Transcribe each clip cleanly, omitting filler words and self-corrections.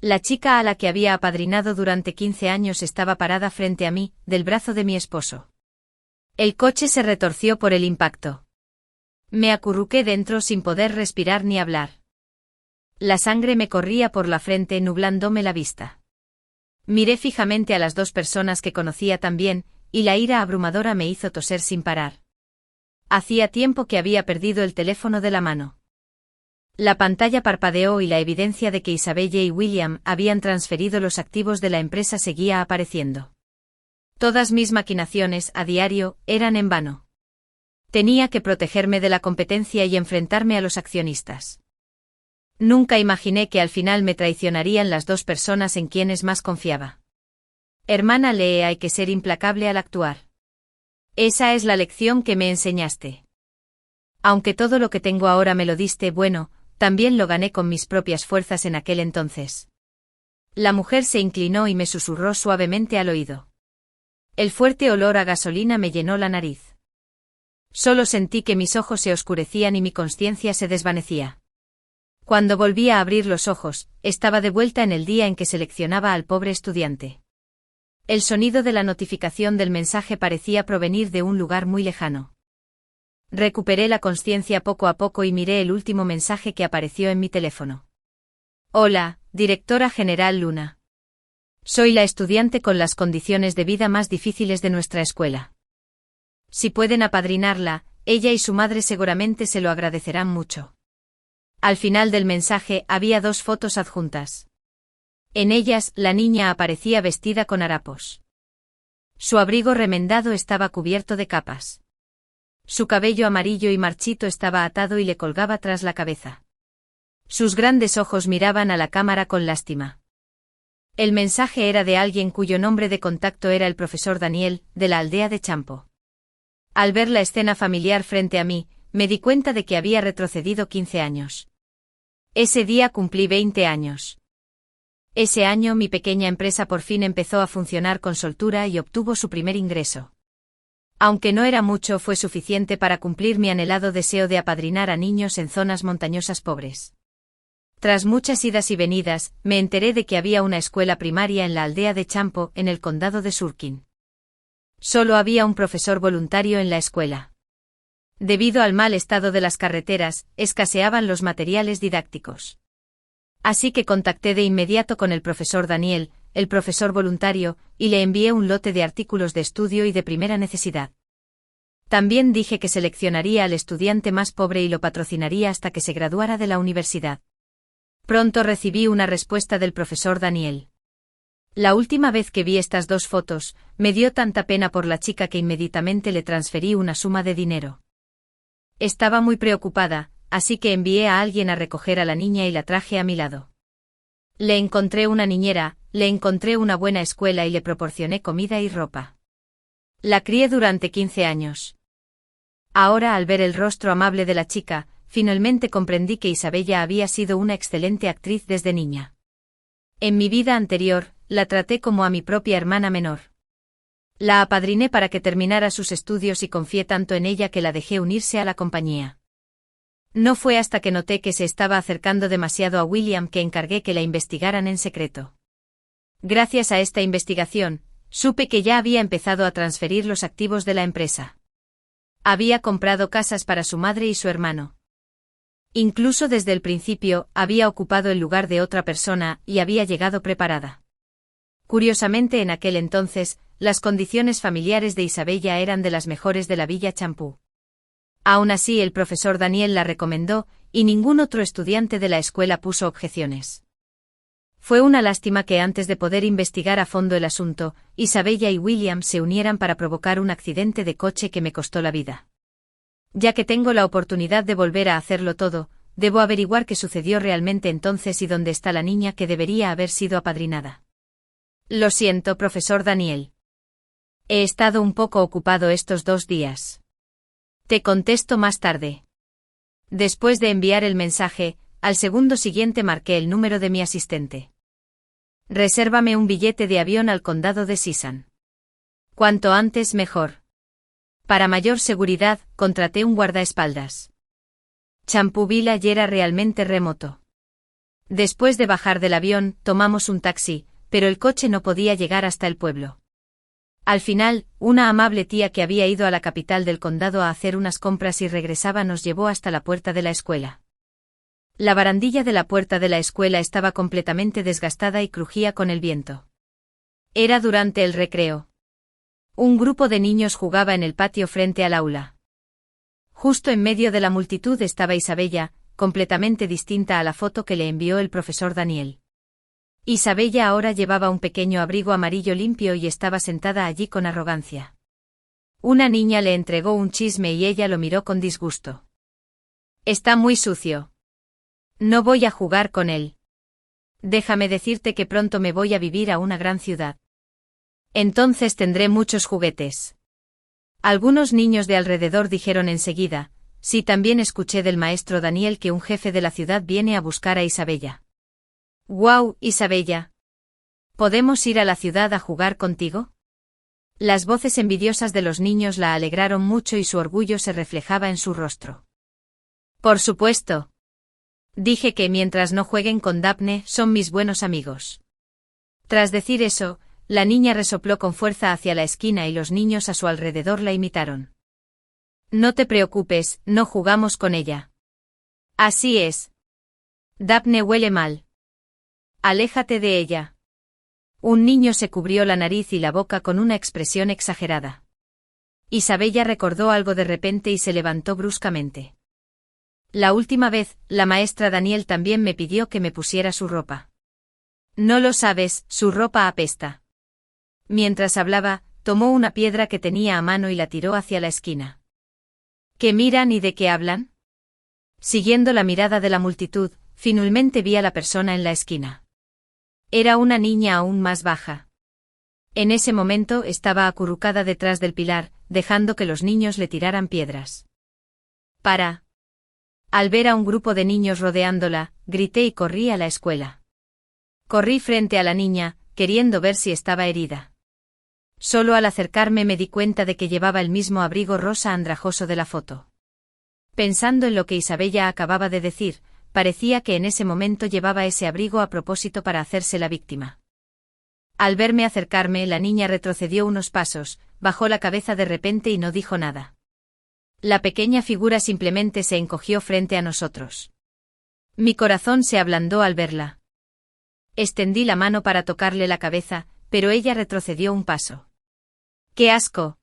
La chica a la que había apadrinado durante 15 años estaba parada frente a mí, del brazo de mi esposo. El coche se retorció por el impacto. Me acurruqué dentro sin poder respirar ni hablar. La sangre me corría por la frente nublándome la vista. Miré fijamente a las dos personas que conocía tan bien, y la ira abrumadora me hizo toser sin parar. Hacía tiempo que había perdido el teléfono de la mano. La pantalla parpadeó y la evidencia de que Isabella y William habían transferido los activos de la empresa seguía apareciendo. Todas mis maquinaciones, a diario, eran en vano. Tenía que protegerme de la competencia y enfrentarme a los accionistas. Nunca imaginé que al final me traicionarían las dos personas en quienes más confiaba. Hermana Lee, hay que ser implacable al actuar. Esa es la lección que me enseñaste. Aunque todo lo que tengo ahora me lo diste, bueno, también lo gané con mis propias fuerzas en aquel entonces. La mujer se inclinó y me susurró suavemente al oído. El fuerte olor a gasolina me llenó la nariz. Solo sentí que mis ojos se oscurecían y mi consciencia se desvanecía. Cuando volví a abrir los ojos, estaba de vuelta en el día en que seleccionaba al pobre estudiante. El sonido de la notificación del mensaje parecía provenir de un lugar muy lejano. Recuperé la consciencia poco a poco y miré el último mensaje que apareció en mi teléfono. Hola, directora general Luna. Soy la estudiante con las condiciones de vida más difíciles de nuestra escuela. Si pueden apadrinarla, ella y su madre seguramente se lo agradecerán mucho. Al final del mensaje había dos fotos adjuntas. En ellas, la niña aparecía vestida con harapos. Su abrigo remendado estaba cubierto de capas. Su cabello amarillo y marchito estaba atado y le colgaba tras la cabeza. Sus grandes ojos miraban a la cámara con lástima. El mensaje era de alguien cuyo nombre de contacto era el profesor Daniel, de la aldea de Champo. Al ver la escena familiar frente a mí, me di cuenta de que había retrocedido 15 años. Ese día cumplí 20 años. Ese año mi pequeña empresa por fin empezó a funcionar con soltura y obtuvo su primer ingreso. Aunque no era mucho, fue suficiente para cumplir mi anhelado deseo de apadrinar a niños en zonas montañosas pobres. Tras muchas idas y venidas, me enteré de que había una escuela primaria en la aldea de Champo, en el condado de Surkin. Solo había un profesor voluntario en la escuela. Debido al mal estado de las carreteras, escaseaban los materiales didácticos. Así que contacté de inmediato con el profesor Daniel, el profesor voluntario, y le envié un lote de artículos de estudio y de primera necesidad. También dije que seleccionaría al estudiante más pobre y lo patrocinaría hasta que se graduara de la universidad. Pronto recibí una respuesta del profesor Daniel. La última vez que vi estas dos fotos, me dio tanta pena por la chica que inmediatamente le transferí una suma de dinero. Estaba muy preocupada, así que envié a alguien a recoger a la niña y la traje a mi lado. Le encontré una niñera, le encontré una buena escuela y le proporcioné comida y ropa. La crié durante 15 años. Ahora, al ver el rostro amable de la chica, finalmente comprendí que Isabella había sido una excelente actriz desde niña. En mi vida anterior, la traté como a mi propia hermana menor. La apadriné para que terminara sus estudios y confié tanto en ella que la dejé unirse a la compañía. No fue hasta que noté que se estaba acercando demasiado a William que encargué que la investigaran en secreto. Gracias a esta investigación, supe que ya había empezado a transferir los activos de la empresa. Había comprado casas para su madre y su hermano. Incluso desde el principio, había ocupado el lugar de otra persona y había llegado preparada. Curiosamente, en aquel entonces, las condiciones familiares de Isabella eran de las mejores de la Villa Champú. Aún así, el profesor Daniel la recomendó, y ningún otro estudiante de la escuela puso objeciones. Fue una lástima que antes de poder investigar a fondo el asunto, Isabella y William se unieran para provocar un accidente de coche que me costó la vida. Ya que tengo la oportunidad de volver a hacerlo todo, debo averiguar qué sucedió realmente entonces y dónde está la niña que debería haber sido apadrinada. Lo siento, profesor Daniel. He estado un poco ocupado estos 2 días. Te contesto más tarde. Después de enviar el mensaje, al segundo siguiente marqué el número de mi asistente. Resérvame un billete de avión al condado de Sisan. Cuanto antes mejor. Para mayor seguridad, contraté un guardaespaldas. Champuville era realmente remoto. Después de bajar del avión, tomamos un taxi, pero el coche no podía llegar hasta el pueblo. Al final, una amable tía que había ido a la capital del condado a hacer unas compras y regresaba nos llevó hasta la puerta de la escuela. La barandilla de la puerta de la escuela estaba completamente desgastada y crujía con el viento. Era durante el recreo. Un grupo de niños jugaba en el patio frente al aula. Justo en medio de la multitud estaba Isabella, completamente distinta a la foto que le envió el profesor Daniel. Isabella ahora llevaba un pequeño abrigo amarillo limpio y estaba sentada allí con arrogancia. Una niña le entregó un chisme y ella lo miró con disgusto. Está muy sucio. No voy a jugar con él. Déjame decirte que pronto me voy a vivir a una gran ciudad. Entonces tendré muchos juguetes. Algunos niños de alrededor dijeron enseguida, sí, también escuché del maestro Daniel que un jefe de la ciudad viene a buscar a Isabella. ¡Guau, Isabella! ¿Podemos ir a la ciudad a jugar contigo? Las voces envidiosas de los niños la alegraron mucho y su orgullo se reflejaba en su rostro. Por supuesto. Dije que mientras no jueguen con Daphne son mis buenos amigos. Tras decir eso, la niña resopló con fuerza hacia la esquina y los niños a su alrededor la imitaron. No te preocupes, no jugamos con ella. Así es. Daphne huele mal. Aléjate de ella. Un niño se cubrió la nariz y la boca con una expresión exagerada. Isabella recordó algo de repente y se levantó bruscamente. La última vez, la maestra Daniel también me pidió que me pusiera su ropa. No lo sabes, su ropa apesta. Mientras hablaba, tomó una piedra que tenía a mano y la tiró hacia la esquina. ¿Qué miran y de qué hablan? Siguiendo la mirada de la multitud, finalmente vi a la persona en la esquina. Era una niña aún más baja. En ese momento estaba acurrucada detrás del pilar, dejando que los niños le tiraran piedras. ¡Para! Al ver a un grupo de niños rodeándola, grité y corrí a la escuela. Corrí frente a la niña, queriendo ver si estaba herida. Solo al acercarme me di cuenta de que llevaba el mismo abrigo rosa andrajoso de la foto. Pensando en lo que Isabella acababa de decir, parecía que en ese momento llevaba ese abrigo a propósito para hacerse la víctima. Al verme acercarme, la niña retrocedió unos pasos, bajó la cabeza de repente y no dijo nada. La pequeña figura simplemente se encogió frente a nosotros. Mi corazón se ablandó al verla. Extendí la mano para tocarle la cabeza, pero ella retrocedió un paso. ¡Qué asco!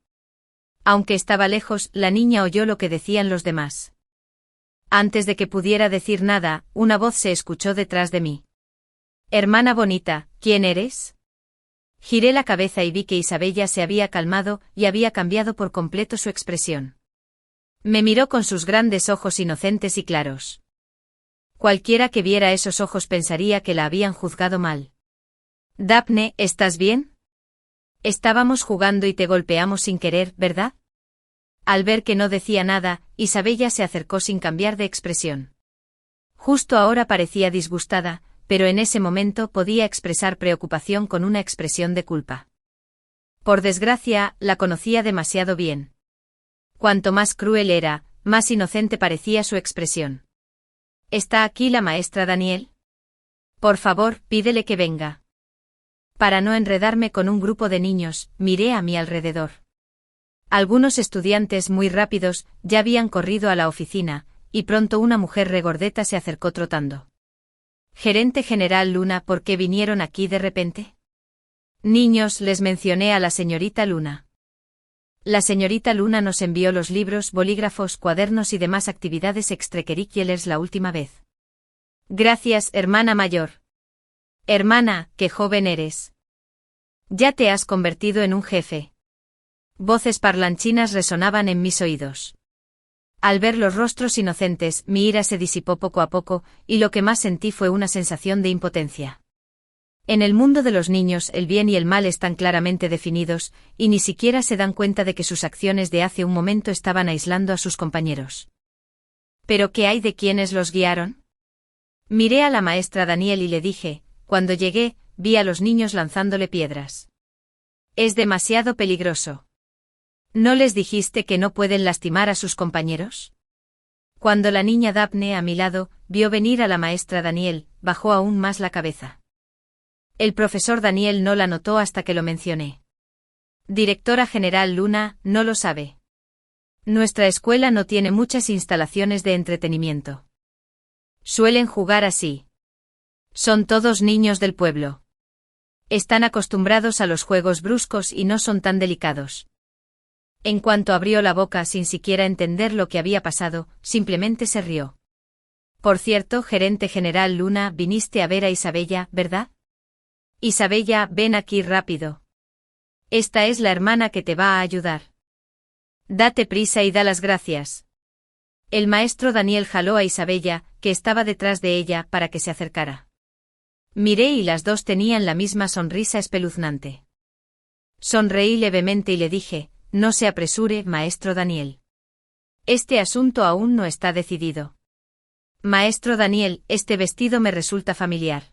Aunque estaba lejos, la niña oyó lo que decían los demás. Antes de que pudiera decir nada, una voz se escuchó detrás de mí. Hermana bonita, ¿quién eres? Giré la cabeza y vi que Isabella se había calmado y había cambiado por completo su expresión. Me miró con sus grandes ojos inocentes y claros. Cualquiera que viera esos ojos pensaría que la habían juzgado mal. Daphne, ¿estás bien? Estábamos jugando y te golpeamos sin querer, ¿verdad? Al ver que no decía nada, Isabella se acercó sin cambiar de expresión. Justo ahora parecía disgustada, pero en ese momento podía expresar preocupación con una expresión de culpa. Por desgracia, la conocía demasiado bien. Cuanto más cruel era, más inocente parecía su expresión. ¿Está aquí la maestra Daniel? Por favor, pídele que venga. Para no enredarme con un grupo de niños, miré a mi alrededor. Algunos estudiantes muy rápidos ya habían corrido a la oficina, y pronto una mujer regordeta se acercó trotando. Gerente general Luna, ¿por qué vinieron aquí de repente? Niños, les mencioné a la señorita Luna. La señorita Luna nos envió los libros, bolígrafos, cuadernos y demás actividades extracurriculares la última vez. Gracias, hermana mayor. Hermana, qué joven eres. Ya te has convertido en un jefe. Voces parlanchinas resonaban en mis oídos. Al ver los rostros inocentes, mi ira se disipó poco a poco, y lo que más sentí fue una sensación de impotencia. En el mundo de los niños el bien y el mal están claramente definidos, y ni siquiera se dan cuenta de que sus acciones de hace un momento estaban aislando a sus compañeros. ¿Pero qué hay de quienes los guiaron? Miré a la maestra Daniel y le dije, cuando llegué, vi a los niños lanzándole piedras. Es demasiado peligroso. ¿No les dijiste que no pueden lastimar a sus compañeros? Cuando la niña Daphne a mi lado, vio venir a la maestra Daniel, bajó aún más la cabeza. El profesor Daniel no la notó hasta que lo mencioné. Directora General Luna, no lo sabe. Nuestra escuela no tiene muchas instalaciones de entretenimiento. Suelen jugar así. Son todos niños del pueblo. Están acostumbrados a los juegos bruscos y no son tan delicados. En cuanto abrió la boca sin siquiera entender lo que había pasado, simplemente se rió. Por cierto, gerente general Luna, viniste a ver a Isabella, ¿verdad? Isabella, ven aquí rápido. Esta es la hermana que te va a ayudar. Date prisa y da las gracias. El maestro Daniel jaló a Isabella, que estaba detrás de ella, para que se acercara. Miré y las dos tenían la misma sonrisa espeluznante. Sonreí levemente y le dije, no se apresure, maestro Daniel. Este asunto aún no está decidido. Maestro Daniel, este vestido me resulta familiar.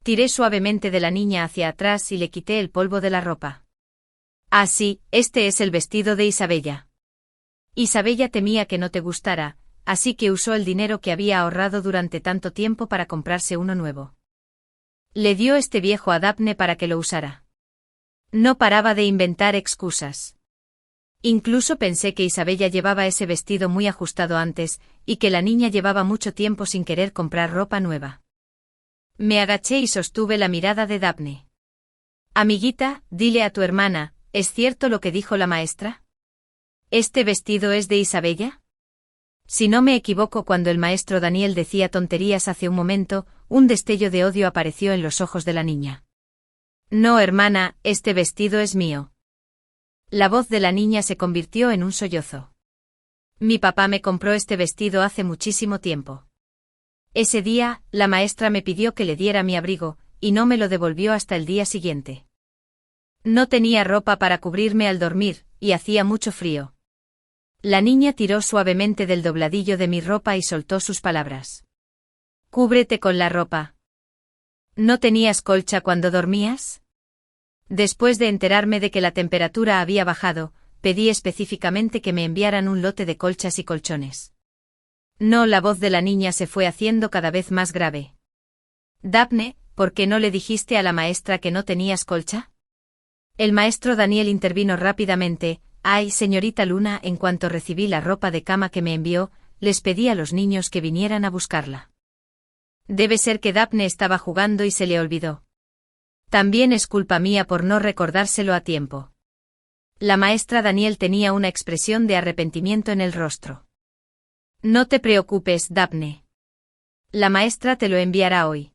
Tiré suavemente de la niña hacia atrás y le quité el polvo de la ropa. Ah, sí, este es el vestido de Isabella. Isabella temía que no te gustara, así que usó el dinero que había ahorrado durante tanto tiempo para comprarse uno nuevo. Le dio este viejo a Daphne para que lo usara. No paraba de inventar excusas. Incluso pensé que Isabella llevaba ese vestido muy ajustado antes, y que la niña llevaba mucho tiempo sin querer comprar ropa nueva. Me agaché y sostuve la mirada de Daphne. Amiguita, dile a tu hermana, ¿es cierto lo que dijo la maestra? ¿Este vestido es de Isabella? Si no me equivoco, cuando el maestro Daniel decía tonterías hace un momento, un destello de odio apareció en los ojos de la niña. No, hermana, este vestido es mío. La voz de la niña se convirtió en un sollozo. Mi papá me compró este vestido hace muchísimo tiempo. Ese día, la maestra me pidió que le diera mi abrigo, y no me lo devolvió hasta el día siguiente. No tenía ropa para cubrirme al dormir, y hacía mucho frío. La niña tiró suavemente del dobladillo de mi ropa y soltó sus palabras. Cúbrete con la ropa. ¿No tenías colcha cuando dormías? Después de enterarme de que la temperatura había bajado, pedí específicamente que me enviaran un lote de colchas y colchones. No, la voz de la niña se fue haciendo cada vez más grave. Daphne, ¿por qué no le dijiste a la maestra que no tenías colcha? El maestro Daniel intervino rápidamente. Ay, señorita Luna, en cuanto recibí la ropa de cama que me envió, les pedí a los niños que vinieran a buscarla. Debe ser que Daphne estaba jugando y se le olvidó. También es culpa mía por no recordárselo a tiempo. La maestra Daniel tenía una expresión de arrepentimiento en el rostro. No te preocupes, Daphne. La maestra te lo enviará hoy.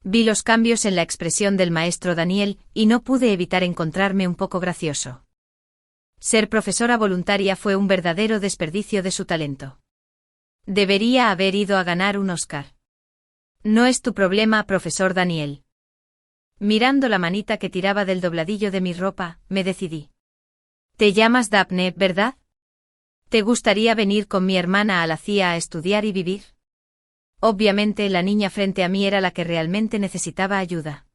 Vi los cambios en la expresión del maestro Daniel, y no pude evitar encontrarme un poco gracioso. Ser profesora voluntaria fue un verdadero desperdicio de su talento. Debería haber ido a ganar un Oscar. No es tu problema, profesor Daniel. Mirando la manita que tiraba del dobladillo de mi ropa, me decidí. Te llamas Daphne, ¿verdad? ¿Te gustaría venir con mi hermana a la CIA a estudiar y vivir? Obviamente la niña frente a mí era la que realmente necesitaba ayuda.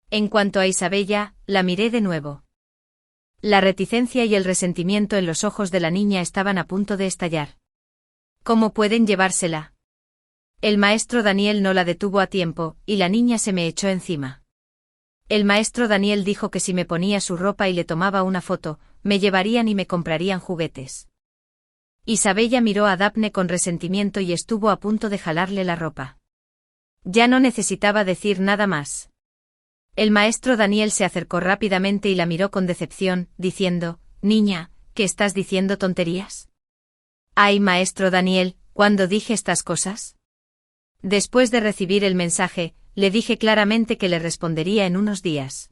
En cuanto a Isabella, la miré de nuevo. La reticencia y el resentimiento en los ojos de la niña estaban a punto de estallar. ¿Cómo pueden llevársela? El maestro Daniel no la detuvo a tiempo, y la niña se me echó encima. El maestro Daniel dijo que si me ponía su ropa y le tomaba una foto, me llevarían y me comprarían juguetes. Isabella miró a Daphne con resentimiento y estuvo a punto de jalarle la ropa. Ya no necesitaba decir nada más. El maestro Daniel se acercó rápidamente y la miró con decepción, diciendo, «Niña, ¿qué estás diciendo tonterías?» «Ay, maestro Daniel, ¿cuándo dije estas cosas?» Después de recibir el mensaje, le dije claramente que le respondería en unos días.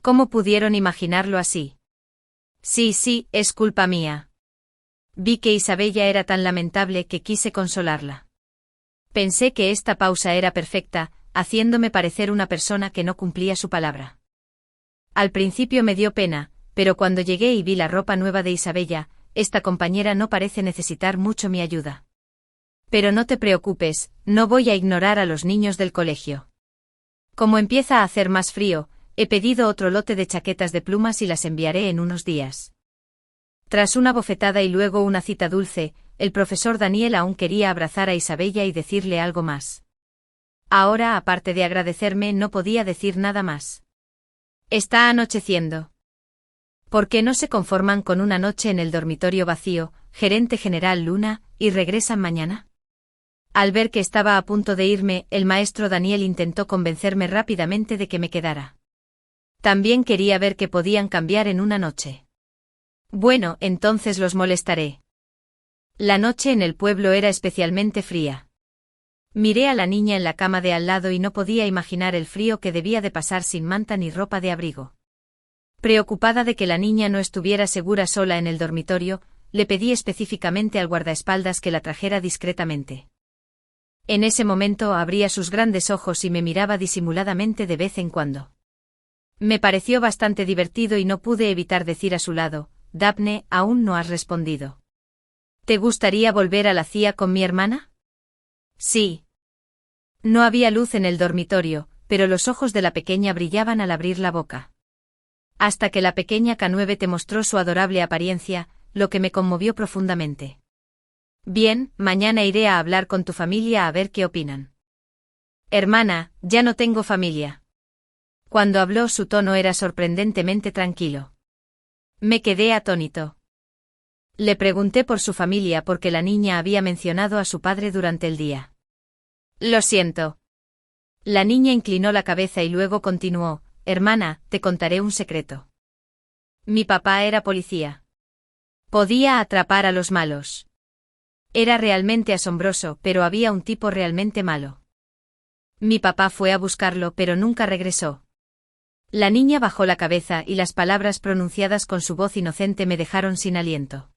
¿Cómo pudieron imaginarlo así? Sí, es culpa mía. Vi que Isabella era tan lamentable que quise consolarla. Pensé que esta pausa era perfecta, haciéndome parecer una persona que no cumplía su palabra. Al principio me dio pena, pero cuando llegué y vi la ropa nueva de Isabella, esta compañera no parece necesitar mucho mi ayuda. Pero no te preocupes, no voy a ignorar a los niños del colegio. Como empieza a hacer más frío, he pedido otro lote de chaquetas de plumas y las enviaré en unos días. Tras una bofetada y luego una cita dulce, el profesor Daniel aún quería abrazar a Isabella y decirle algo más. Ahora, aparte de agradecerme, no podía decir nada más. Está anocheciendo. ¿Por qué no se conforman con una noche en el dormitorio vacío, gerente general Luna, y regresan mañana? Al ver que estaba a punto de irme, el maestro Daniel intentó convencerme rápidamente de que me quedara. También quería ver qué podían cambiar en una noche. Bueno, entonces los molestaré. La noche en el pueblo era especialmente fría. Miré a la niña en la cama de al lado y no podía imaginar el frío que debía de pasar sin manta ni ropa de abrigo. Preocupada de que la niña no estuviera segura sola en el dormitorio, le pedí específicamente al guardaespaldas que la trajera discretamente. En ese momento abría sus grandes ojos y me miraba disimuladamente de vez en cuando. Me pareció bastante divertido y no pude evitar decir a su lado: Daphne, aún no has respondido. ¿Te gustaría volver a la CIA con mi hermana? Sí. No había luz en el dormitorio, pero los ojos de la pequeña brillaban al abrir la boca. Hasta que la pequeña K9 te mostró su adorable apariencia, lo que me conmovió profundamente. Bien, mañana iré a hablar con tu familia a ver qué opinan. Hermana, ya no tengo familia. Cuando habló su tono era sorprendentemente tranquilo. Me quedé atónito. Le pregunté por su familia porque la niña había mencionado a su padre durante el día. Lo siento. La niña inclinó la cabeza y luego continuó: hermana, te contaré un secreto. Mi papá era policía. Podía atrapar a los malos. Era realmente asombroso, pero había un tipo realmente malo. Mi papá fue a buscarlo, pero nunca regresó. La niña bajó la cabeza y las palabras pronunciadas con su voz inocente me dejaron sin aliento.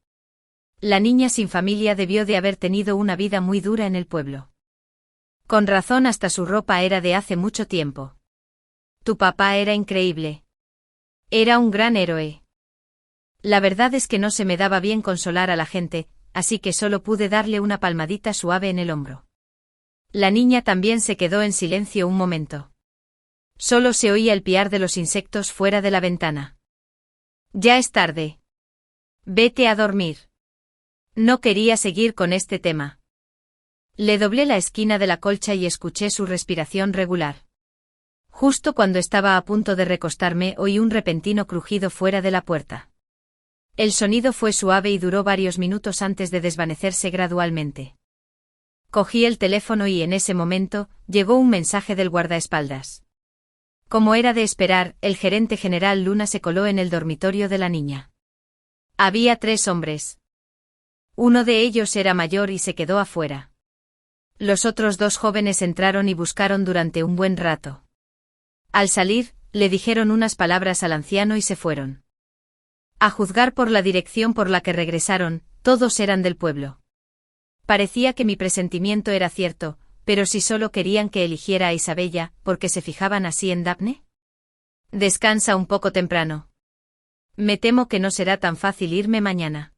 La niña sin familia debió de haber tenido una vida muy dura en el pueblo. Con razón, hasta su ropa era de hace mucho tiempo. Tu papá era increíble. Era un gran héroe. La verdad es que no se me daba bien consolar a la gente, así que solo pude darle una palmadita suave en el hombro. La niña también se quedó en silencio un momento. Solo se oía el piar de los insectos fuera de la ventana. Ya es tarde. Vete a dormir. No quería seguir con este tema. Le doblé la esquina de la colcha y escuché su respiración regular. Justo cuando estaba a punto de recostarme, oí un repentino crujido fuera de la puerta. El sonido fue suave y duró varios minutos antes de desvanecerse gradualmente. Cogí el teléfono y en ese momento llegó un mensaje del guardaespaldas. Como era de esperar, el gerente general Luna se coló en el dormitorio de la niña. Había 3 hombres. Uno de ellos era mayor y se quedó afuera. Los otros 2 jóvenes entraron y buscaron durante un buen rato. Al salir, le dijeron unas palabras al anciano y se fueron. A juzgar por la dirección por la que regresaron, todos eran del pueblo. Parecía que mi presentimiento era cierto, pero si solo querían que eligiera a Isabella, ¿por qué se fijaban así en Daphne? Descansa un poco temprano. Me temo que no será tan fácil irme mañana.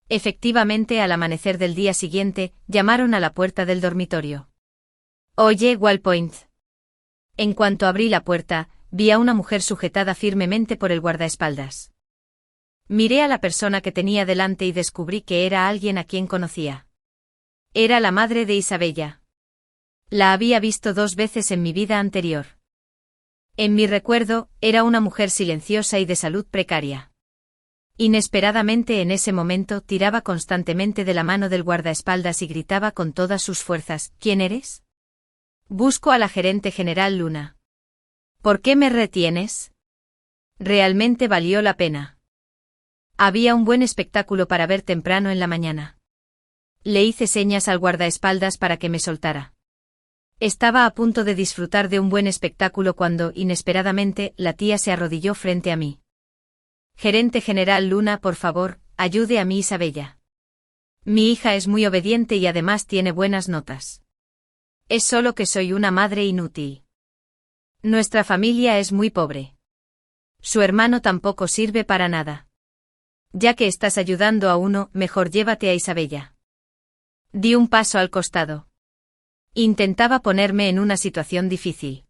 Efectivamente, al amanecer del día siguiente, llamaron a la puerta del dormitorio. Oye, Wallpoint. En cuanto abrí la puerta, vi a una mujer sujetada firmemente por el guardaespaldas. Miré a la persona que tenía delante y descubrí que era alguien a quien conocía. Era la madre de Isabella. La había visto 2 veces en mi vida anterior. En mi recuerdo, era una mujer silenciosa y de salud precaria. Inesperadamente en ese momento tiraba constantemente de la mano del guardaespaldas y gritaba con todas sus fuerzas: ¿Quién eres? Busco a la gerente general Luna. ¿Por qué me retienes? Realmente valió la pena. Había un buen espectáculo para ver temprano en la mañana. Le hice señas al guardaespaldas para que me soltara. Estaba a punto de disfrutar de un buen espectáculo cuando, inesperadamente, la tía se arrodilló frente a mí. Gerente general Luna, por favor, ayude a mi Isabella. Mi hija es muy obediente y además tiene buenas notas. Es solo que soy una madre inútil. Nuestra familia es muy pobre. Su hermano tampoco sirve para nada. Ya que estás ayudando a uno, mejor llévate a Isabella. Di un paso al costado. Intentaba ponerme en una situación difícil.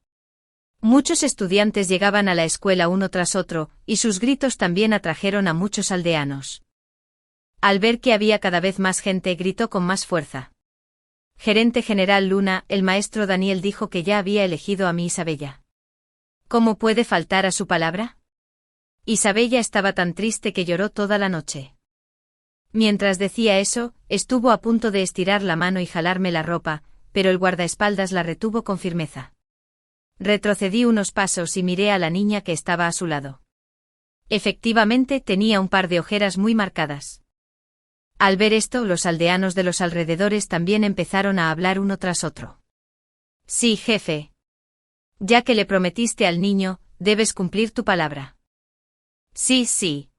Muchos estudiantes llegaban a la escuela uno tras otro, y sus gritos también atrajeron a muchos aldeanos. Al ver que había cada vez más gente, gritó con más fuerza. Gerente general Luna, el maestro Daniel dijo que ya había elegido a mi Isabella. ¿Cómo puede faltar a su palabra? Isabella estaba tan triste que lloró toda la noche. Mientras decía eso, estuvo a punto de estirar la mano y jalarme la ropa, pero el guardaespaldas la retuvo con firmeza. Retrocedí unos pasos y miré a la niña que estaba a su lado. Efectivamente, tenía un par de ojeras muy marcadas. Al ver esto, los aldeanos de los alrededores también empezaron a hablar uno tras otro. Sí, jefe. Ya que le prometiste al niño, debes cumplir tu palabra. Sí, sí.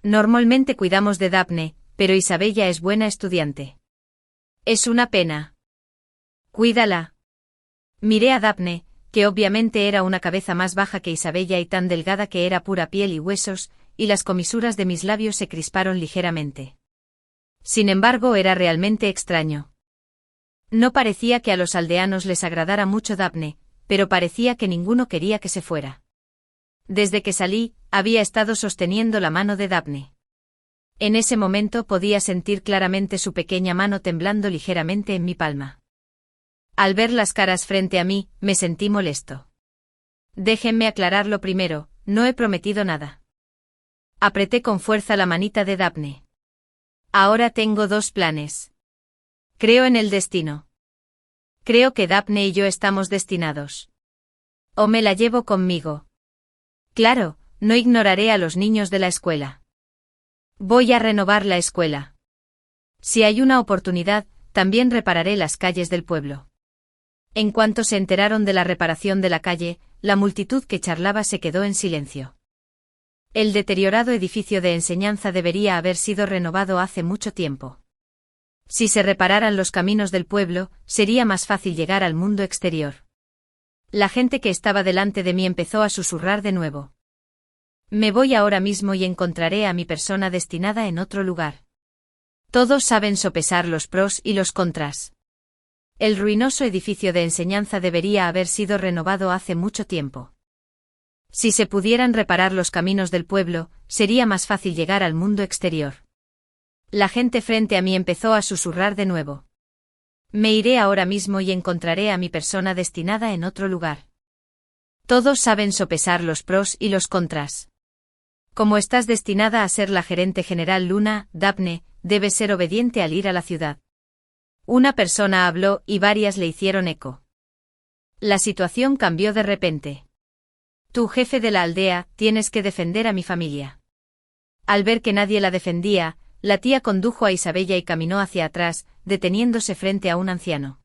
Normalmente cuidamos de Daphne, pero Isabella es buena estudiante. Es una pena. Cuídala. Miré a Daphne, que obviamente era una cabeza más baja que Isabella y tan delgada que era pura piel y huesos, y las comisuras de mis labios se crisparon ligeramente. Sin embargo, era realmente extraño. No parecía que a los aldeanos les agradara mucho Daphne, pero parecía que ninguno quería que se fuera. Desde que salí, había estado sosteniendo la mano de Daphne. En ese momento podía sentir claramente su pequeña mano temblando ligeramente en mi palma. Al ver las caras frente a mí, me sentí molesto. Déjenme aclararlo primero, no he prometido nada. Apreté con fuerza la manita de Daphne. Ahora tengo dos planes. Creo en el destino. Creo que Daphne y yo estamos destinados. O me la llevo conmigo. Claro, no ignoraré a los niños de la escuela. Voy a renovar la escuela. Si hay una oportunidad, también repararé las calles del pueblo. En cuanto se enteraron de la reparación de la calle, la multitud que charlaba se quedó en silencio. El deteriorado edificio de enseñanza debería haber sido renovado hace mucho tiempo. Si se repararan los caminos del pueblo, sería más fácil llegar al mundo exterior. La gente que estaba delante de mí empezó a susurrar de nuevo. Me voy ahora mismo y encontraré a mi persona destinada en otro lugar. Todos saben sopesar los pros y los contras. El ruinoso edificio de enseñanza debería haber sido renovado hace mucho tiempo. Si se pudieran reparar los caminos del pueblo, sería más fácil llegar al mundo exterior. La gente frente a mí empezó a susurrar de nuevo. Me iré ahora mismo y encontraré a mi persona destinada en otro lugar. Todos saben sopesar los pros y los contras. Como estás destinada a ser la gerente general Luna, Daphne, debes ser obediente al ir a la ciudad. Una persona habló y varias le hicieron eco. La situación cambió de repente. Tú, jefe de la aldea, tienes que defender a mi familia. Al ver que nadie la defendía, la tía condujo a Isabella y caminó hacia atrás, deteniéndose frente a un anciano.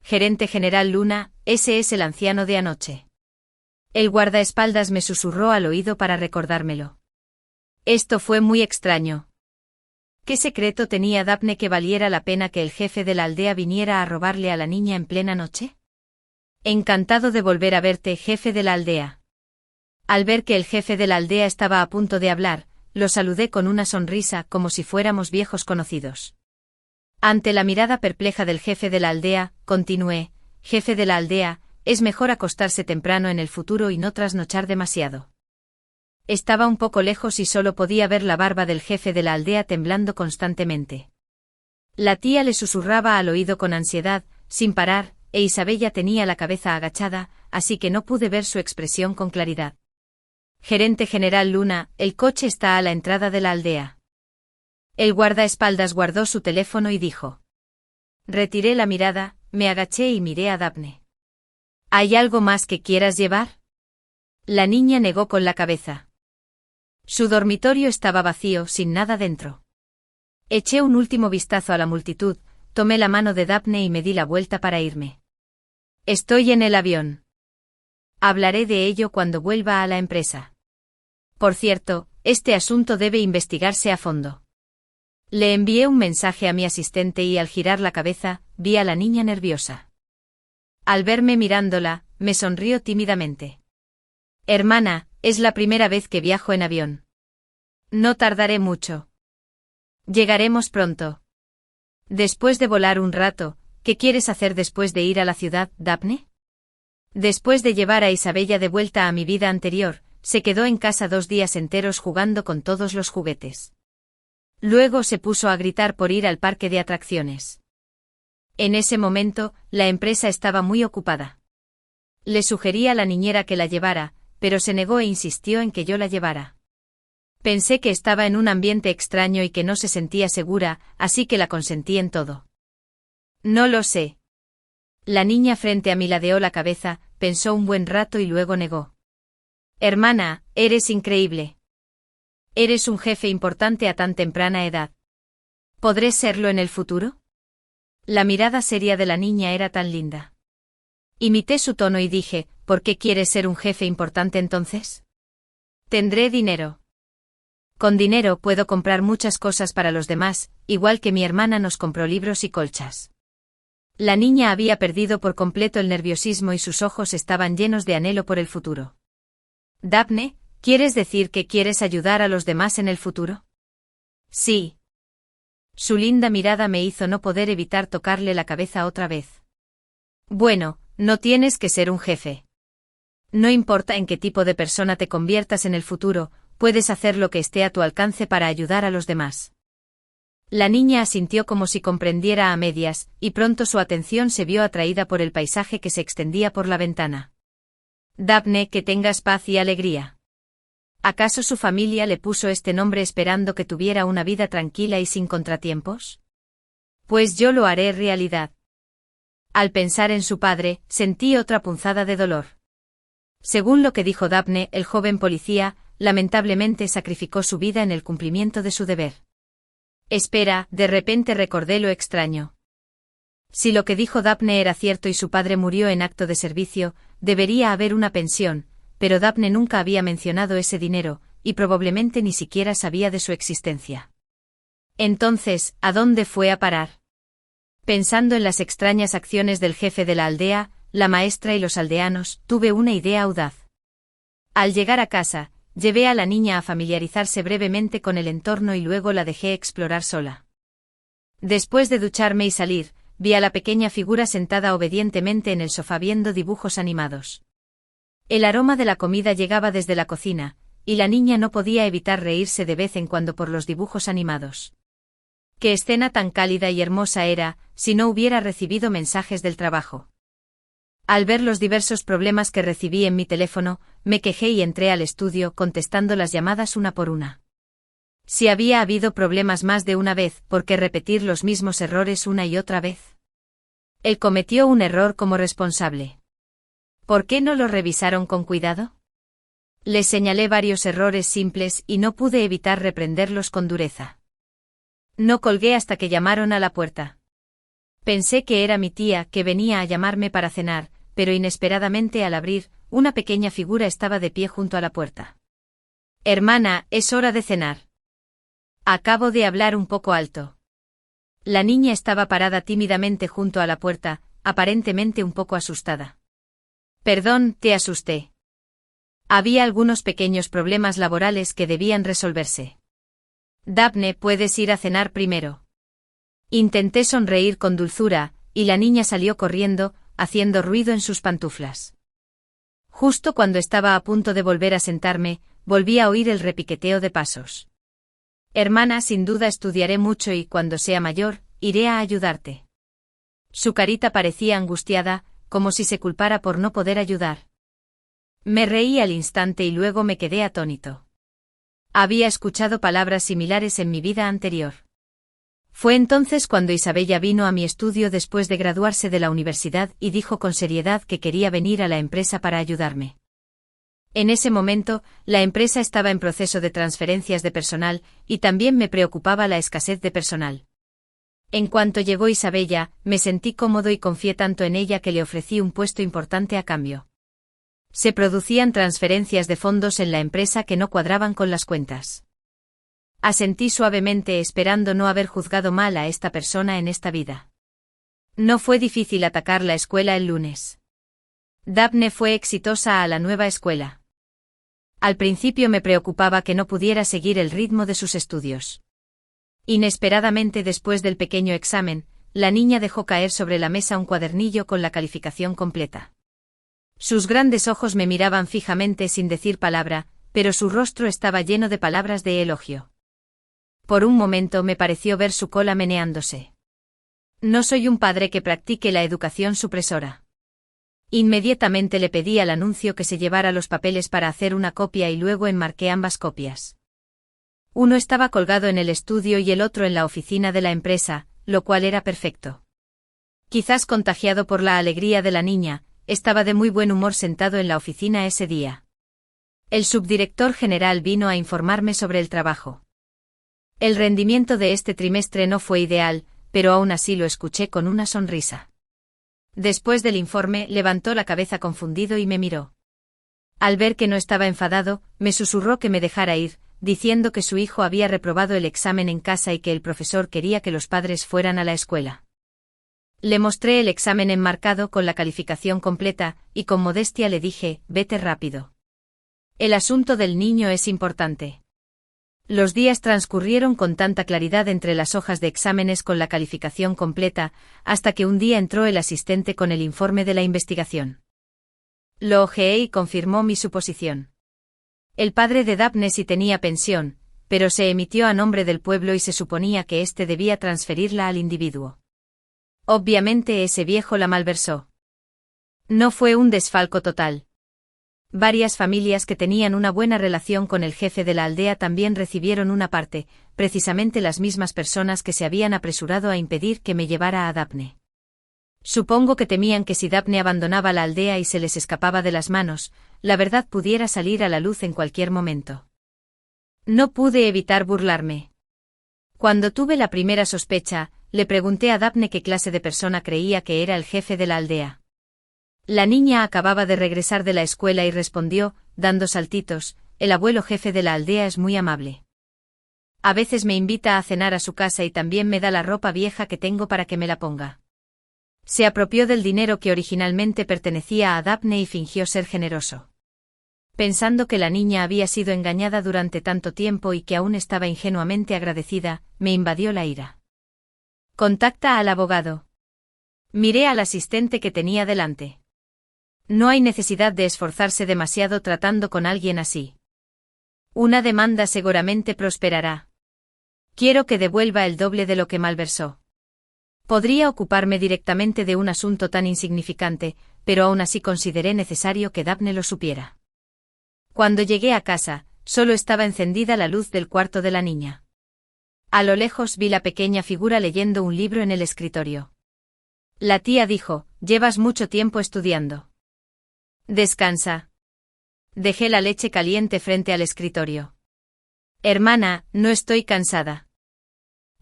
Gerente general Luna, ese es el anciano de anoche. El guardaespaldas me susurró al oído para recordármelo. Esto fue muy extraño. ¿Qué secreto tenía Daphne que valiera la pena que el jefe de la aldea viniera a robarle a la niña en plena noche? Encantado de volver a verte, jefe de la aldea. Al ver que el jefe de la aldea estaba a punto de hablar, lo saludé con una sonrisa como si fuéramos viejos conocidos. Ante la mirada perpleja del jefe de la aldea, continué, jefe de la aldea, es mejor acostarse temprano en el futuro y no trasnochar demasiado. Estaba un poco lejos y solo podía ver la barba del jefe de la aldea temblando constantemente. La tía le susurraba al oído con ansiedad, sin parar, e Isabella tenía la cabeza agachada, así que no pude ver su expresión con claridad. Gerente general Luna, el coche está a la entrada de la aldea. El guardaespaldas guardó su teléfono y dijo. Retiré la mirada, me agaché y miré a Daphne. ¿Hay algo más que quieras llevar? La niña negó con la cabeza. Su dormitorio estaba vacío, sin nada dentro. Eché un último vistazo a la multitud, tomé la mano de Daphne y me di la vuelta para irme. Estoy en el avión. Hablaré de ello cuando vuelva a la empresa. Por cierto, este asunto debe investigarse a fondo. Le envié un mensaje a mi asistente y al girar la cabeza, vi a la niña nerviosa. Al verme mirándola, me sonrió tímidamente. Hermana, es la primera vez que viajo en avión. No tardaré mucho. Llegaremos pronto. Después de volar un rato, ¿qué quieres hacer después de ir a la ciudad, Daphne? Después de llevar a Isabella de vuelta a mi vida anterior, se quedó en casa 2 días enteros jugando con todos los juguetes. Luego se puso a gritar por ir al parque de atracciones. En ese momento, la empresa estaba muy ocupada. Le sugerí a la niñera que la llevara, pero se negó e insistió en que yo la llevara. Pensé que estaba en un ambiente extraño y que no se sentía segura, así que la consentí en todo. No lo sé. La niña frente a mí ladeó la cabeza, pensó un buen rato y luego negó. Hermana, eres increíble. Eres un jefe importante a tan temprana edad. ¿Podré serlo en el futuro? La mirada seria de la niña era tan linda. Imité su tono y dije, ¿por qué quieres ser un jefe importante entonces? Tendré dinero. Con dinero puedo comprar muchas cosas para los demás, igual que mi hermana nos compró libros y colchas. La niña había perdido por completo el nerviosismo y sus ojos estaban llenos de anhelo por el futuro. Daphne, ¿quieres decir que quieres ayudar a los demás en el futuro? Sí. Su linda mirada me hizo no poder evitar tocarle la cabeza otra vez. Bueno, no tienes que ser un jefe. No importa en qué tipo de persona te conviertas en el futuro, puedes hacer lo que esté a tu alcance para ayudar a los demás. La niña asintió como si comprendiera a medias, y pronto su atención se vio atraída por el paisaje que se extendía por la ventana. Daphne, que tengas paz y alegría. ¿Acaso su familia le puso este nombre esperando que tuviera una vida tranquila y sin contratiempos? Pues yo lo haré realidad. Al pensar en su padre, sentí otra punzada de dolor. Según lo que dijo Daphne, el joven policía, lamentablemente sacrificó su vida en el cumplimiento de su deber. Espera, de repente recordé lo extraño. Si lo que dijo Daphne era cierto y su padre murió en acto de servicio, debería haber una pensión, pero Daphne nunca había mencionado ese dinero, y probablemente ni siquiera sabía de su existencia. Entonces, ¿a dónde fue a parar? Pensando en las extrañas acciones del jefe de la aldea, la maestra y los aldeanos, tuve una idea audaz. Al llegar a casa, llevé a la niña a familiarizarse brevemente con el entorno y luego la dejé explorar sola. Después de ducharme y salir, vi a la pequeña figura sentada obedientemente en el sofá viendo dibujos animados. El aroma de la comida llegaba desde la cocina, y la niña no podía evitar reírse de vez en cuando por los dibujos animados. Qué escena tan cálida y hermosa era, si no hubiera recibido mensajes del trabajo. Al ver los diversos problemas que recibí en mi teléfono, me quejé y entré al estudio contestando las llamadas una por una. Si había habido problemas más de una vez, ¿por qué repetir los mismos errores una y otra vez? Él cometió un error como responsable. ¿Por qué no lo revisaron con cuidado? Les señalé varios errores simples y no pude evitar reprenderlos con dureza. No colgué hasta que llamaron a la puerta. Pensé que era mi tía que venía a llamarme para cenar, pero inesperadamente al abrir, una pequeña figura estaba de pie junto a la puerta. Hermana, es hora de cenar. Acabo de hablar un poco alto. La niña estaba parada tímidamente junto a la puerta, aparentemente un poco asustada. Perdón, te asusté. Había algunos pequeños problemas laborales que debían resolverse. Daphne, puedes ir a cenar primero. Intenté sonreír con dulzura, y la niña salió corriendo, haciendo ruido en sus pantuflas. Justo cuando estaba a punto de volver a sentarme, volví a oír el repiqueteo de pasos. Hermana, sin duda estudiaré mucho y cuando sea mayor, iré a ayudarte. Su carita parecía angustiada, como si se culpara por no poder ayudar. Me reí al instante y luego me quedé atónito. Había escuchado palabras similares en mi vida anterior. Fue entonces cuando Isabella vino a mi estudio después de graduarse de la universidad y dijo con seriedad que quería venir a la empresa para ayudarme. En ese momento, la empresa estaba en proceso de transferencias de personal, y también me preocupaba la escasez de personal. En cuanto llegó Isabella, me sentí cómodo y confié tanto en ella que le ofrecí un puesto importante a cambio. Se producían transferencias de fondos en la empresa que no cuadraban con las cuentas. Asentí suavemente esperando no haber juzgado mal a esta persona en esta vida. No fue difícil atacar la escuela el lunes. Daphne fue exitosa a la nueva escuela. Al principio me preocupaba que no pudiera seguir el ritmo de sus estudios. Inesperadamente después del pequeño examen, la niña dejó caer sobre la mesa un cuadernillo con la calificación completa. Sus grandes ojos me miraban fijamente sin decir palabra, pero su rostro estaba lleno de palabras de elogio. Por un momento me pareció ver su cola meneándose. No soy un padre que practique la educación supresora. Inmediatamente le pedí al anuncio que se llevara los papeles para hacer una copia y luego enmarqué ambas copias. Uno estaba colgado en el estudio y el otro en la oficina de la empresa, lo cual era perfecto. Quizás contagiado por la alegría de la niña, estaba de muy buen humor sentado en la oficina ese día. El subdirector general vino a informarme sobre el trabajo. El rendimiento de este trimestre no fue ideal, pero aún así lo escuché con una sonrisa. Después del informe, levantó la cabeza confundido y me miró. Al ver que no estaba enfadado, me susurró que me dejara ir, diciendo que su hijo había reprobado el examen en casa y que el profesor quería que los padres fueran a la escuela. Le mostré el examen enmarcado con la calificación completa, y con modestia le dije, vete rápido. El asunto del niño es importante. Los días transcurrieron con tanta claridad entre las hojas de exámenes con la calificación completa, hasta que un día entró el asistente con el informe de la investigación. Lo hojeé y confirmó mi suposición. El padre de Daphne sí tenía pensión, pero se emitió a nombre del pueblo y se suponía que éste debía transferirla al individuo. Obviamente ese viejo la malversó. No fue un desfalco total. Varias familias que tenían una buena relación con el jefe de la aldea también recibieron una parte, precisamente las mismas personas que se habían apresurado a impedir que me llevara a Daphne. Supongo que temían que si Daphne abandonaba la aldea y se les escapaba de las manos, la verdad pudiera salir a la luz en cualquier momento. No pude evitar burlarme. Cuando tuve la primera sospecha, le pregunté a Daphne qué clase de persona creía que era el jefe de la aldea. La niña acababa de regresar de la escuela y respondió, dando saltitos, el abuelo jefe de la aldea es muy amable. A veces me invita a cenar a su casa y también me da la ropa vieja que tengo para que me la ponga. Se apropió del dinero que originalmente pertenecía a Daphne y fingió ser generoso. Pensando que la niña había sido engañada durante tanto tiempo y que aún estaba ingenuamente agradecida, me invadió la ira. Contacta al abogado. Miré al asistente que tenía delante. No hay necesidad de esforzarse demasiado tratando con alguien así. Una demanda seguramente prosperará. Quiero que devuelva el doble de lo que malversó. Podría ocuparme directamente de un asunto tan insignificante, pero aún así consideré necesario que Daphne lo supiera. Cuando llegué a casa, solo estaba encendida la luz del cuarto de la niña. A lo lejos vi la pequeña figura leyendo un libro en el escritorio. La tía dijo, llevas mucho tiempo estudiando. Descansa. Dejé la leche caliente frente al escritorio. Hermana, no estoy cansada.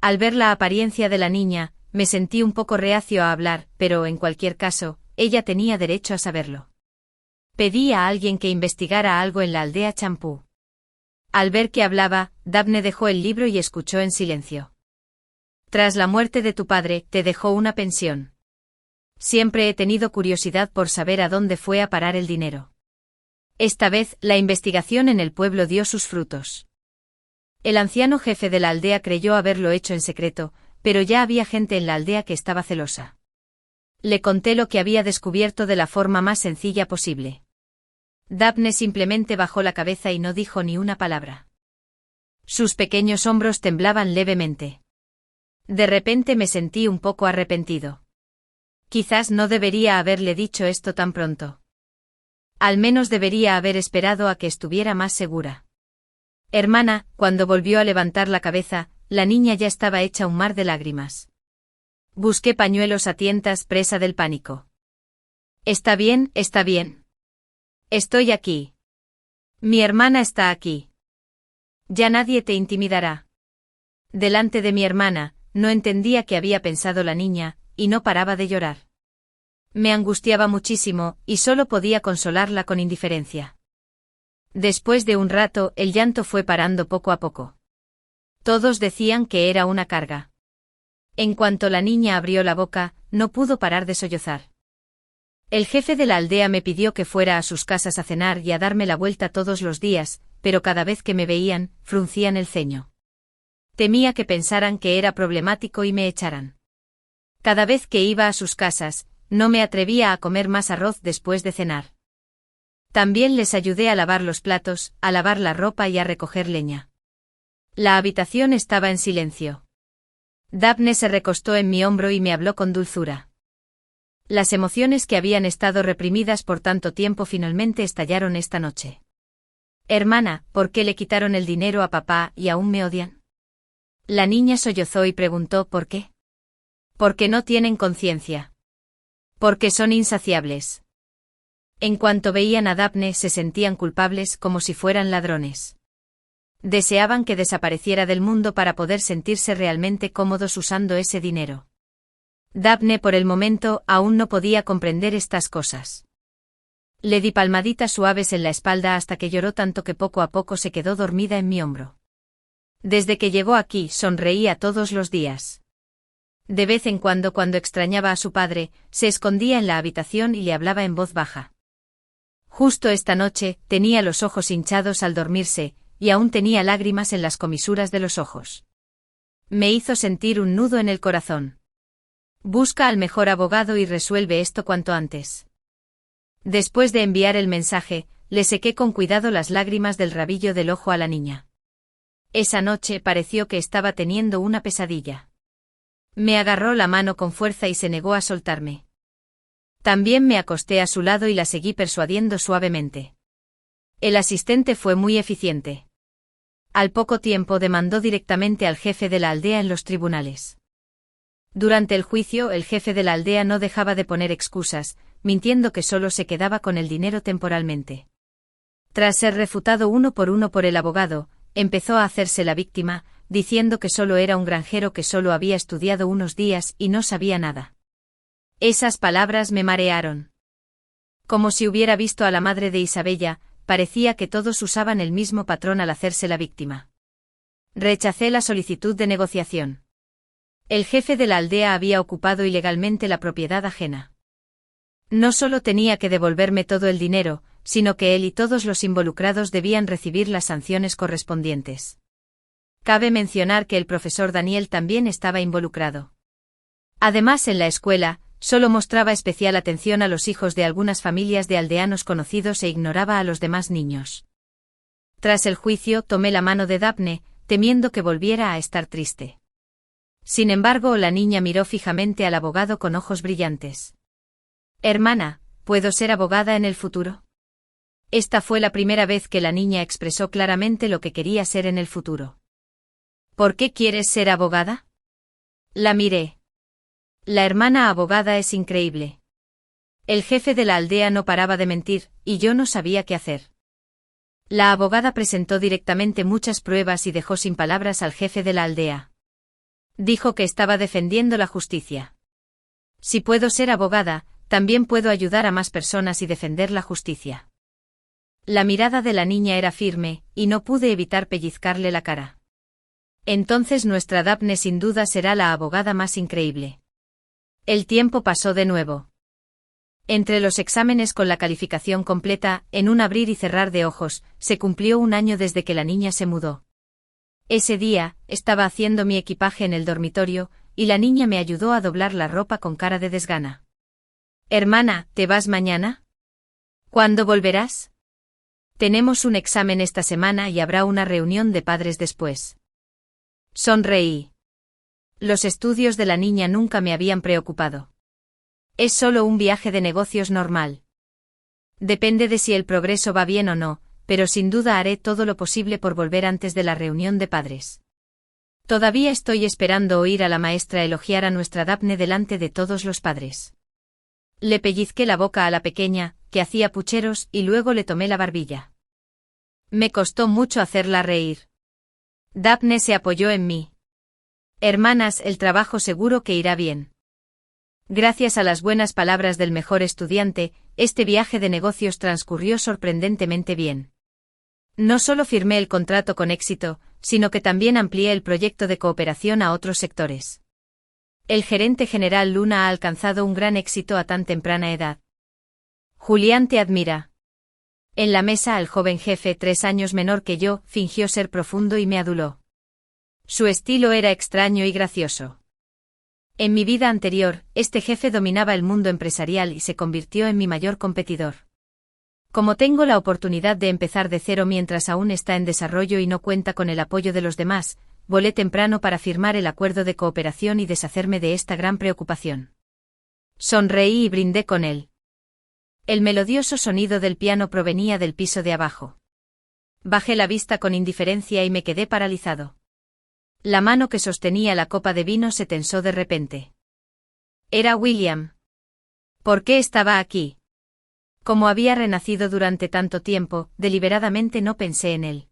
Al ver la apariencia de la niña, me sentí un poco reacio a hablar, pero en cualquier caso, ella tenía derecho a saberlo. Pedí a alguien que investigara algo en la aldea Champú. Al ver que hablaba, Daphne dejó el libro y escuchó en silencio. Tras la muerte de tu padre, te dejó una pensión. Siempre he tenido curiosidad por saber a dónde fue a parar el dinero. Esta vez, la investigación en el pueblo dio sus frutos. El anciano jefe de la aldea creyó haberlo hecho en secreto, pero ya había gente en la aldea que estaba celosa. Le conté lo que había descubierto de la forma más sencilla posible. Daphne simplemente bajó la cabeza y no dijo ni una palabra. Sus pequeños hombros temblaban levemente. De repente me sentí un poco arrepentido. Quizás no debería haberle dicho esto tan pronto. Al menos debería haber esperado a que estuviera más segura. Hermana, cuando volvió a levantar la cabeza, la niña ya estaba hecha un mar de lágrimas. Busqué pañuelos a tientas presa del pánico. Está bien, está bien. Estoy aquí. Mi hermana está aquí. Ya nadie te intimidará. Delante de mi hermana, no entendía qué había pensado la niña, y no paraba de llorar. Me angustiaba muchísimo, y solo podía consolarla con indiferencia. Después de un rato, el llanto fue parando poco a poco. Todos decían que era una carga. En cuanto la niña abrió la boca, no pudo parar de sollozar. El jefe de la aldea me pidió que fuera a sus casas a cenar y a darme la vuelta todos los días, pero cada vez que me veían, fruncían el ceño. Temía que pensaran que era problemático y me echaran. Cada vez que iba a sus casas, no me atrevía a comer más arroz después de cenar. También les ayudé a lavar los platos, a lavar la ropa y a recoger leña. La habitación estaba en silencio. Daphne se recostó en mi hombro y me habló con dulzura. Las emociones que habían estado reprimidas por tanto tiempo finalmente estallaron esta noche. Hermana, ¿por qué le quitaron el dinero a papá y aún me odian? La niña sollozó y preguntó ¿por qué? Porque no tienen conciencia. Porque son insaciables. En cuanto veían a Daphne se sentían culpables como si fueran ladrones. Deseaban que desapareciera del mundo para poder sentirse realmente cómodos usando ese dinero. Daphne por el momento aún no podía comprender estas cosas. Le di palmaditas suaves en la espalda hasta que lloró tanto que poco a poco se quedó dormida en mi hombro. Desde que llegó aquí sonreía todos los días. De vez en cuando extrañaba a su padre, se escondía en la habitación y le hablaba en voz baja. Justo esta noche tenía los ojos hinchados al dormirse, y aún tenía lágrimas en las comisuras de los ojos. Me hizo sentir un nudo en el corazón. Busca al mejor abogado y resuelve esto cuanto antes. Después de enviar el mensaje, le sequé con cuidado las lágrimas del rabillo del ojo a la niña. Esa noche pareció que estaba teniendo una pesadilla. Me agarró la mano con fuerza y se negó a soltarme. También me acosté a su lado y la seguí persuadiendo suavemente. El asistente fue muy eficiente. Al poco tiempo demandó directamente al jefe de la aldea en los tribunales. Durante el juicio el jefe de la aldea no dejaba de poner excusas, mintiendo que solo se quedaba con el dinero temporalmente. Tras ser refutado uno por el abogado, empezó a hacerse la víctima, diciendo que solo era un granjero que solo había estudiado unos días y no sabía nada. Esas palabras me marearon. Como si hubiera visto a la madre de Isabella, parecía que todos usaban el mismo patrón al hacerse la víctima. Rechacé la solicitud de negociación. El jefe de la aldea había ocupado ilegalmente la propiedad ajena. No solo tenía que devolverme todo el dinero, sino que él y todos los involucrados debían recibir las sanciones correspondientes. Cabe mencionar que el profesor Daniel también estaba involucrado. Además, en la escuela, solo mostraba especial atención a los hijos de algunas familias de aldeanos conocidos e ignoraba a los demás niños. Tras el juicio, tomé la mano de Daphne, temiendo que volviera a estar triste. Sin embargo, la niña miró fijamente al abogado con ojos brillantes. Hermana, ¿puedo ser abogada en el futuro? Esta fue la primera vez que la niña expresó claramente lo que quería ser en el futuro. ¿Por qué quieres ser abogada? La miré. La hermana abogada es increíble. El jefe de la aldea no paraba de mentir, y yo no sabía qué hacer. La abogada presentó directamente muchas pruebas y dejó sin palabras al jefe de la aldea. Dijo que estaba defendiendo la justicia. Si puedo ser abogada, también puedo ayudar a más personas y defender la justicia. La mirada de la niña era firme, y no pude evitar pellizcarle la cara. Entonces nuestra Daphne sin duda será la abogada más increíble. El tiempo pasó de nuevo. Entre los exámenes con la calificación completa, en un abrir y cerrar de ojos, se cumplió un año desde que la niña se mudó. Ese día, estaba haciendo mi equipaje en el dormitorio, y la niña me ayudó a doblar la ropa con cara de desgana. Hermana, ¿te vas mañana? ¿Cuándo volverás? Tenemos un examen esta semana y habrá una reunión de padres después. Sonreí. Los estudios de la niña nunca me habían preocupado. Es solo un viaje de negocios normal. Depende de si el progreso va bien o no, pero sin duda haré todo lo posible por volver antes de la reunión de padres. Todavía estoy esperando oír a la maestra elogiar a nuestra Daphne delante de todos los padres. Le pellizqué la boca a la pequeña, que hacía pucheros, y luego le tomé la barbilla. Me costó mucho hacerla reír. Daphne se apoyó en mí. Hermanas, el trabajo seguro que irá bien. Gracias a las buenas palabras del mejor estudiante, este viaje de negocios transcurrió sorprendentemente bien. No solo firmé el contrato con éxito, sino que también amplié el proyecto de cooperación a otros sectores. El gerente general Luna ha alcanzado un gran éxito a tan temprana edad. Julián te admira. En la mesa el joven jefe, 3 años menor que yo, fingió ser profundo y me aduló. Su estilo era extraño y gracioso. En mi vida anterior, este jefe dominaba el mundo empresarial y se convirtió en mi mayor competidor. Como tengo la oportunidad de empezar de cero mientras aún está en desarrollo y no cuenta con el apoyo de los demás, volé temprano para firmar el acuerdo de cooperación y deshacerme de esta gran preocupación. Sonreí y brindé con él. El melodioso sonido del piano provenía del piso de abajo. Bajé la vista con indiferencia y me quedé paralizado. La mano que sostenía la copa de vino se tensó de repente. Era William. ¿Por qué estaba aquí? Como había renacido durante tanto tiempo, deliberadamente no pensé en él.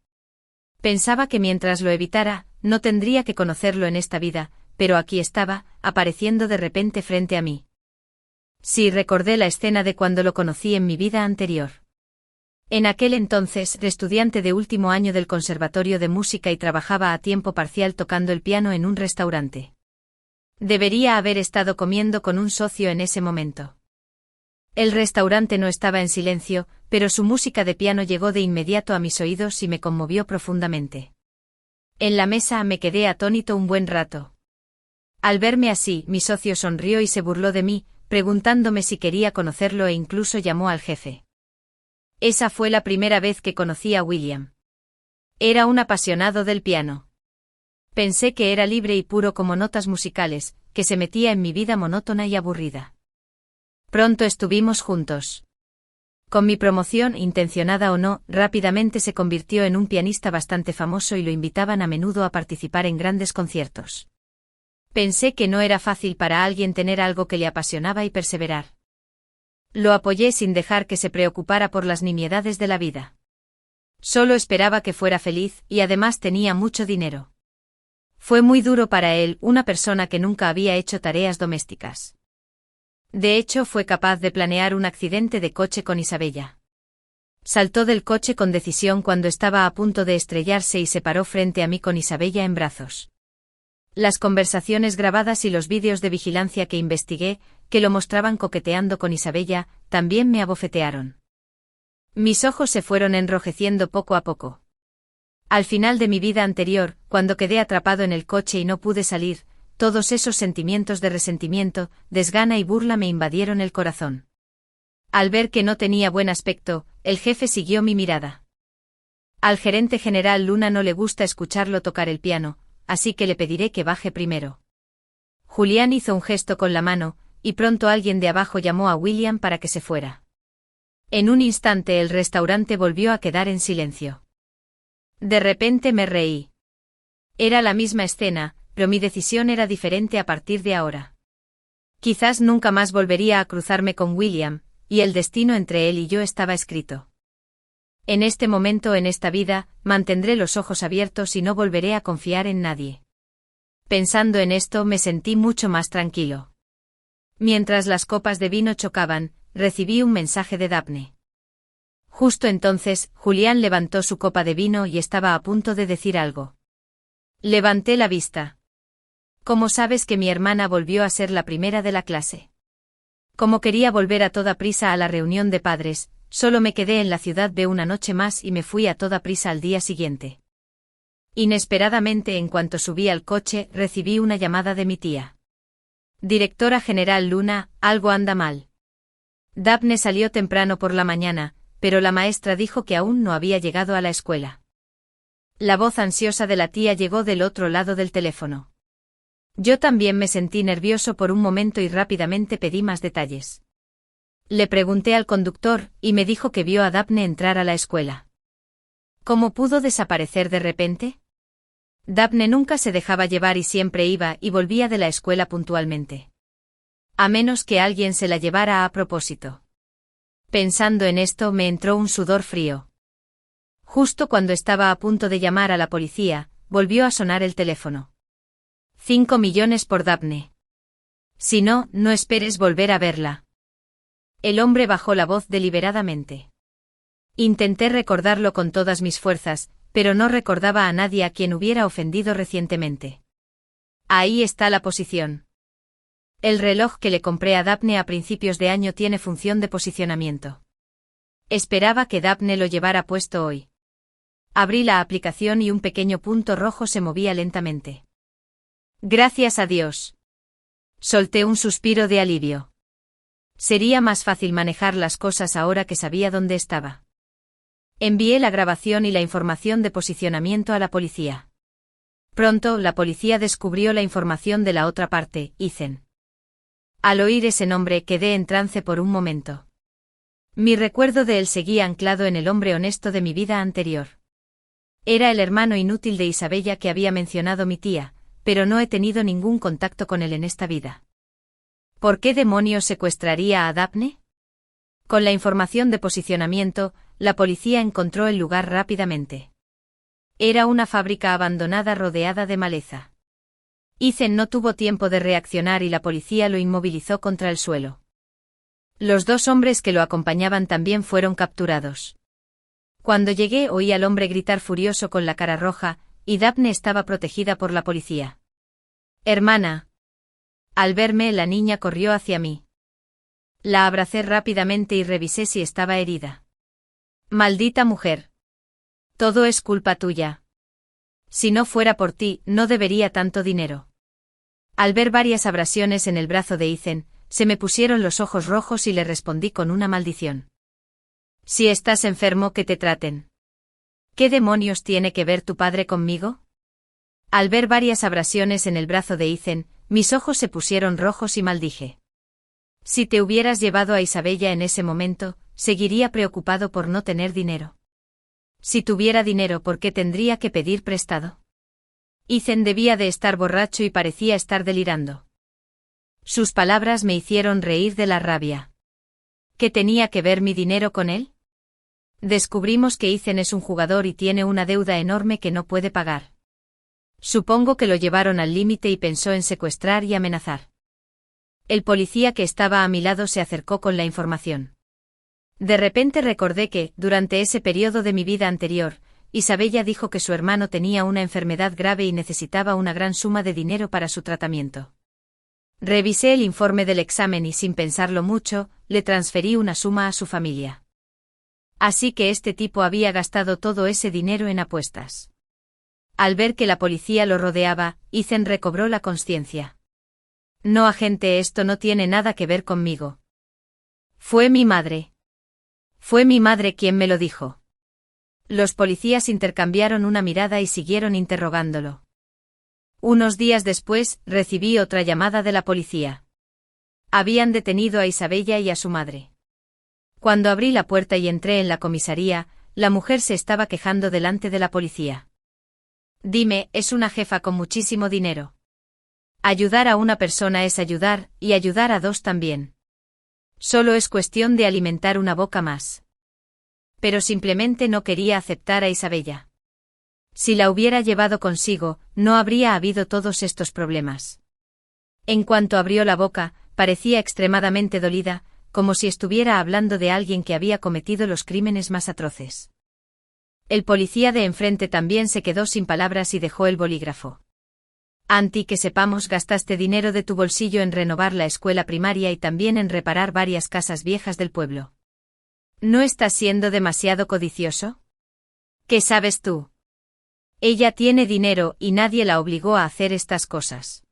Pensaba que mientras lo evitara, no tendría que conocerlo en esta vida, pero aquí estaba, apareciendo de repente frente a mí. Sí, recordé la escena de cuando lo conocí en mi vida anterior. En aquel entonces, estudiante de último año del Conservatorio de Música y trabajaba a tiempo parcial tocando el piano en un restaurante. Debería haber estado comiendo con un socio en ese momento. El restaurante no estaba en silencio, pero su música de piano llegó de inmediato a mis oídos y me conmovió profundamente. En la mesa me quedé atónito un buen rato. Al verme así, mi socio sonrió y se burló de mí, preguntándome si quería conocerlo e incluso llamó al jefe. Esa fue la primera vez que conocí a William. Era un apasionado del piano. Pensé que era libre y puro como notas musicales, que se metía en mi vida monótona y aburrida. Pronto estuvimos juntos. Con mi promoción, intencionada o no, rápidamente se convirtió en un pianista bastante famoso y lo invitaban a menudo a participar en grandes conciertos. Pensé que no era fácil para alguien tener algo que le apasionaba y perseverar. Lo apoyé sin dejar que se preocupara por las nimiedades de la vida. Solo esperaba que fuera feliz y además tenía mucho dinero. Fue muy duro para él, una persona que nunca había hecho tareas domésticas. De hecho, fue capaz de planear un accidente de coche con Isabella. Saltó del coche con decisión cuando estaba a punto de estrellarse y se paró frente a mí con Isabella en brazos. Las conversaciones grabadas y los vídeos de vigilancia que investigué, que lo mostraban coqueteando con Isabella, también me abofetearon. Mis ojos se fueron enrojeciendo poco a poco. Al final de mi vida anterior, cuando quedé atrapado en el coche y no pude salir, todos esos sentimientos de resentimiento, desgana y burla me invadieron el corazón. Al ver que no tenía buen aspecto, el jefe siguió mi mirada. Al gerente general Luna no le gusta escucharlo tocar el piano, así que le pediré que baje primero. Julián hizo un gesto con la mano, y pronto alguien de abajo llamó a William para que se fuera. En un instante el restaurante volvió a quedar en silencio. De repente me reí. Era la misma escena, pero mi decisión era diferente a partir de ahora. Quizás nunca más volvería a cruzarme con William, y el destino entre él y yo estaba escrito. En este momento en esta vida, mantendré los ojos abiertos y no volveré a confiar en nadie. Pensando en esto me sentí mucho más tranquilo. Mientras las copas de vino chocaban, recibí un mensaje de Daphne. Justo entonces, Julián levantó su copa de vino y estaba a punto de decir algo. Levanté la vista. ¿Cómo sabes que mi hermana volvió a ser la primera de la clase? Como quería volver a toda prisa a la reunión de padres, solo me quedé en la ciudad de una noche más y me fui a toda prisa al día siguiente. Inesperadamente, en cuanto subí al coche, recibí una llamada de mi tía. Directora General Luna, algo anda mal. Daphne salió temprano por la mañana, pero la maestra dijo que aún no había llegado a la escuela. La voz ansiosa de la tía llegó del otro lado del teléfono. Yo también me sentí nervioso por un momento y rápidamente pedí más detalles. Le pregunté al conductor, y me dijo que vio a Daphne entrar a la escuela. ¿Cómo pudo desaparecer de repente? Daphne nunca se dejaba llevar y siempre iba y volvía de la escuela puntualmente. A menos que alguien se la llevara a propósito. Pensando en esto me entró un sudor frío. Justo cuando estaba a punto de llamar a la policía, volvió a sonar el teléfono. 5 millones por Daphne. Si no, no esperes volver a verla. El hombre bajó la voz deliberadamente. Intenté recordarlo con todas mis fuerzas, pero no recordaba a nadie a quien hubiera ofendido recientemente. Ahí está la posición. El reloj que le compré a Daphne a principios de año tiene función de posicionamiento. Esperaba que Daphne lo llevara puesto hoy. Abrí la aplicación y un pequeño punto rojo se movía lentamente. Gracias a Dios. Solté un suspiro de alivio. Sería más fácil manejar las cosas ahora que sabía dónde estaba. Envié la grabación y la información de posicionamiento a la policía. Pronto, la policía descubrió la información de la otra parte, Ethan. Al oír ese nombre quedé en trance por un momento. Mi recuerdo de él seguía anclado en el hombre honesto de mi vida anterior. Era el hermano inútil de Isabella que había mencionado mi tía, pero no he tenido ningún contacto con él en esta vida. ¿Por qué demonios secuestraría a Daphne? Con la información de posicionamiento, la policía encontró el lugar rápidamente. Era una fábrica abandonada rodeada de maleza. Ethan no tuvo tiempo de reaccionar y la policía lo inmovilizó contra el suelo. Los 2 hombres que lo acompañaban también fueron capturados. Cuando llegué oí al hombre gritar furioso con la cara roja, y Daphne estaba protegida por la policía. «Hermana». Al verme, la niña corrió hacia mí. La abracé rápidamente y revisé si estaba herida. «Maldita mujer. Todo es culpa tuya. Si no fuera por ti, no debería tanto dinero». Al ver varias abrasiones en el brazo de Ethan, se me pusieron los ojos rojos y le respondí con una maldición. «Si estás enfermo, que te traten. ¿Qué demonios tiene que ver tu padre conmigo?» Al ver varias abrasiones en el brazo de Ethan, mis ojos se pusieron rojos y maldije. «Si te hubieras llevado a Isabella en ese momento, seguiría preocupado por no tener dinero. Si tuviera dinero, ¿por qué tendría que pedir prestado?» Ethan debía de estar borracho y parecía estar delirando. Sus palabras me hicieron reír de la rabia. ¿Qué tenía que ver mi dinero con él? Descubrimos que Ethan es un jugador y tiene una deuda enorme que no puede pagar. Supongo que lo llevaron al límite y pensó en secuestrar y amenazar. El policía que estaba a mi lado se acercó con la información. De repente recordé que, durante ese periodo de mi vida anterior, Isabella dijo que su hermano tenía una enfermedad grave y necesitaba una gran suma de dinero para su tratamiento. Revisé el informe del examen y sin pensarlo mucho, le transferí una suma a su familia. Así que este tipo había gastado todo ese dinero en apuestas. Al ver que la policía lo rodeaba, Ethan recobró la consciencia. «No, agente, esto no tiene nada que ver conmigo. Fue mi madre. Fue mi madre quien me lo dijo». Los policías intercambiaron una mirada y siguieron interrogándolo. Unos días después, recibí otra llamada de la policía. Habían detenido a Isabella y a su madre. Cuando abrí la puerta y entré en la comisaría, la mujer se estaba quejando delante de la policía. «Dime, es una jefa con muchísimo dinero. Ayudar a una persona es ayudar, y ayudar a 2 también. Solo es cuestión de alimentar una boca más». Pero simplemente no quería aceptar a Isabella. Si la hubiera llevado consigo, no habría habido todos estos problemas. En cuanto abrió la boca, parecía extremadamente dolida, como si estuviera hablando de alguien que había cometido los crímenes más atroces. El policía de enfrente también se quedó sin palabras y dejó el bolígrafo. «Anti, que sepamos, gastaste dinero de tu bolsillo en renovar la escuela primaria y también en reparar varias casas viejas del pueblo. ¿No estás siendo demasiado codicioso? ¿Qué sabes tú? Ella tiene dinero y nadie la obligó a hacer estas cosas.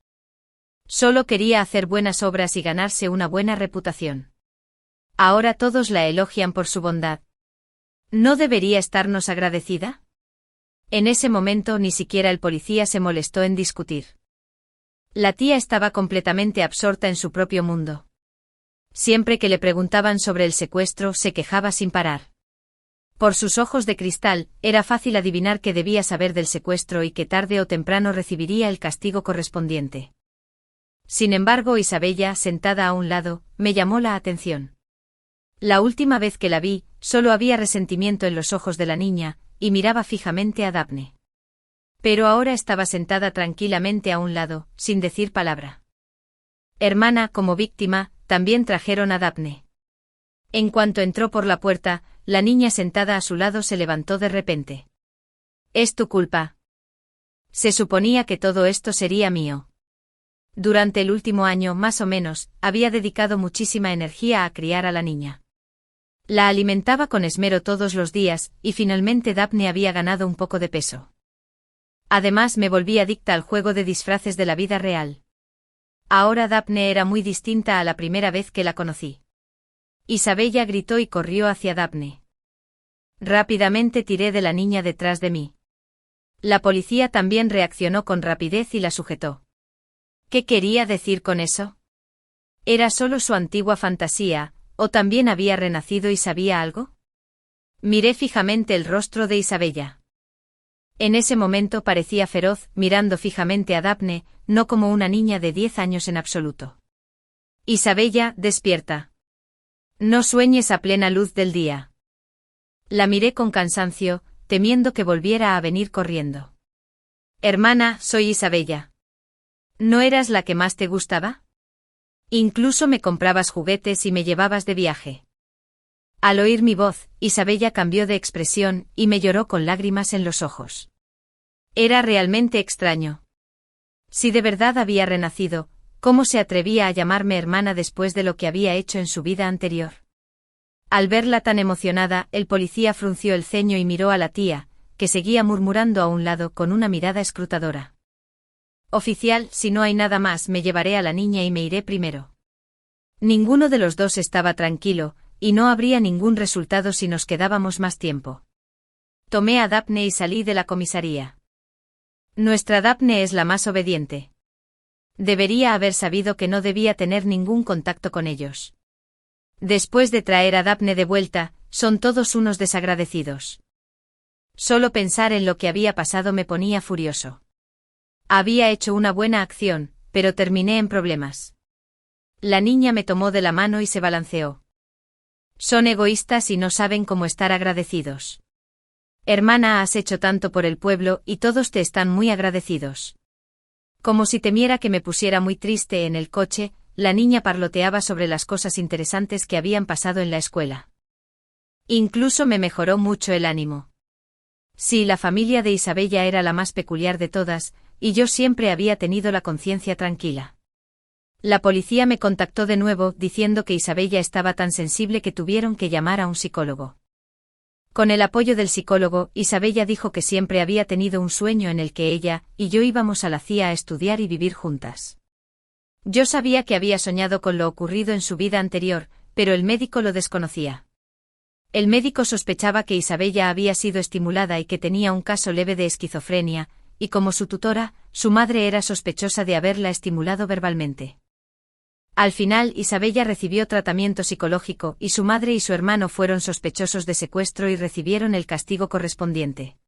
Solo quería hacer buenas obras y ganarse una buena reputación. Ahora todos la elogian por su bondad. ¿No debería estarnos agradecida?» En ese momento ni siquiera el policía se molestó en discutir. La tía estaba completamente absorta en su propio mundo. Siempre que le preguntaban sobre el secuestro, se quejaba sin parar. Por sus ojos de cristal, era fácil adivinar que debía saber del secuestro y que tarde o temprano recibiría el castigo correspondiente. Sin embargo, Isabella, sentada a un lado, me llamó la atención. La última vez que la vi, solo había resentimiento en los ojos de la niña, y miraba fijamente a Daphne. Pero ahora estaba sentada tranquilamente a un lado, sin decir palabra. Hermana, como víctima, también trajeron a Daphne. En cuanto entró por la puerta, la niña sentada a su lado se levantó de repente. «Es tu culpa. Se suponía que todo esto sería mío. Durante el último año, más o menos, había dedicado muchísima energía a criar a la niña. La alimentaba con esmero todos los días, y finalmente Daphne había ganado un poco de peso. Además me volví adicta al juego de disfraces de la vida real. Ahora Daphne era muy distinta a la primera vez que la conocí». Isabella gritó y corrió hacia Daphne. Rápidamente tiré de la niña detrás de mí. La policía también reaccionó con rapidez y la sujetó. ¿Qué quería decir con eso? ¿Era solo su antigua fantasía, o también había renacido y sabía algo? Miré fijamente el rostro de Isabella. En ese momento parecía feroz, mirando fijamente a Daphne, no como una niña de 10 años en absoluto. Isabella, despierta. No sueñes a plena luz del día. La miré con cansancio, temiendo que volviera a venir corriendo. Hermana, soy Isabella. ¿No eras la que más te gustaba? Incluso me comprabas juguetes y me llevabas de viaje. Al oír mi voz, Isabella cambió de expresión y me lloró con lágrimas en los ojos. Era realmente extraño. Si de verdad había renacido, ¿cómo se atrevía a llamarme hermana después de lo que había hecho en su vida anterior? Al verla tan emocionada, el policía frunció el ceño y miró a la tía, que seguía murmurando a un lado con una mirada escrutadora. Oficial, si no hay nada más, me llevaré a la niña y me iré primero. Ninguno de los dos estaba tranquilo, y no habría ningún resultado si nos quedábamos más tiempo. Tomé a Daphne y salí de la comisaría. Nuestra Daphne es la más obediente. Debería haber sabido que no debía tener ningún contacto con ellos. Después de traer a Daphne de vuelta, son todos unos desagradecidos. Solo pensar en lo que había pasado me ponía furioso. Había hecho una buena acción, pero terminé en problemas. La niña me tomó de la mano y se balanceó. Son egoístas y no saben cómo estar agradecidos. Hermana, has hecho tanto por el pueblo y todos te están muy agradecidos. Como si temiera que me pusiera muy triste en el coche, la niña parloteaba sobre las cosas interesantes que habían pasado en la escuela. Incluso me mejoró mucho el ánimo. Sí, la familia de Isabella era la más peculiar de todas, y yo siempre había tenido la conciencia tranquila. La policía me contactó de nuevo diciendo que Isabella estaba tan sensible que tuvieron que llamar a un psicólogo. Con el apoyo del psicólogo, Isabella dijo que siempre había tenido un sueño en el que ella y yo íbamos a la CIA a estudiar y vivir juntas. Yo sabía que había soñado con lo ocurrido en su vida anterior, pero el médico lo desconocía. El médico sospechaba que Isabella había sido estimulada y que tenía un caso leve de esquizofrenia, y como su tutora, su madre era sospechosa de haberla estimulado verbalmente. Al final, Isabella recibió tratamiento psicológico y su madre y su hermano fueron sospechosos de secuestro y recibieron el castigo correspondiente.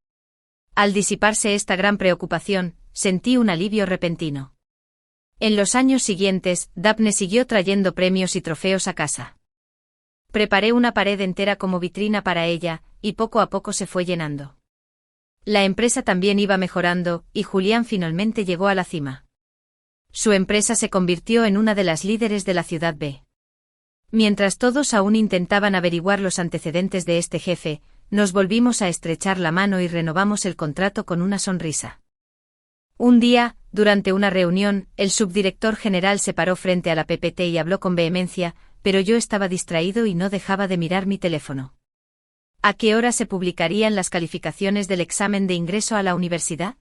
Al disiparse esta gran preocupación, sentí un alivio repentino. En los años siguientes, Daphne siguió trayendo premios y trofeos a casa. Preparé una pared entera como vitrina para ella, y poco a poco se fue llenando. La empresa también iba mejorando, y Julián finalmente llegó a la cima. Su empresa se convirtió en una de las líderes de la ciudad B. Mientras todos aún intentaban averiguar los antecedentes de este jefe, nos volvimos a estrechar la mano y renovamos el contrato con una sonrisa. Un día, durante una reunión, el subdirector general se paró frente a la PPT y habló con vehemencia, pero yo estaba distraído y no dejaba de mirar mi teléfono. ¿A qué hora se publicarían las calificaciones del examen de ingreso a la universidad?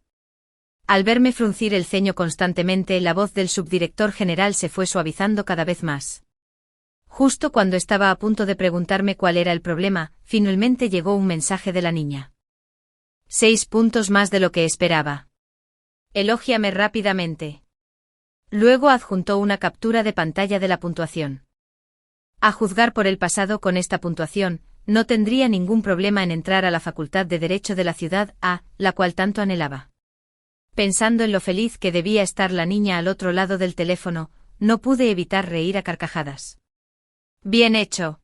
Al verme fruncir el ceño constantemente, la voz del subdirector general se fue suavizando cada vez más. Justo cuando estaba a punto de preguntarme cuál era el problema, finalmente llegó un mensaje de la niña. 6 puntos más de lo que esperaba. Elógiame rápidamente. Luego adjuntó una captura de pantalla de la puntuación. A juzgar por el pasado, con esta puntuación, no tendría ningún problema en entrar a la Facultad de Derecho de la ciudad A, la cual tanto anhelaba. Pensando en lo feliz que debía estar la niña al otro lado del teléfono, no pude evitar reír a carcajadas. Bien hecho.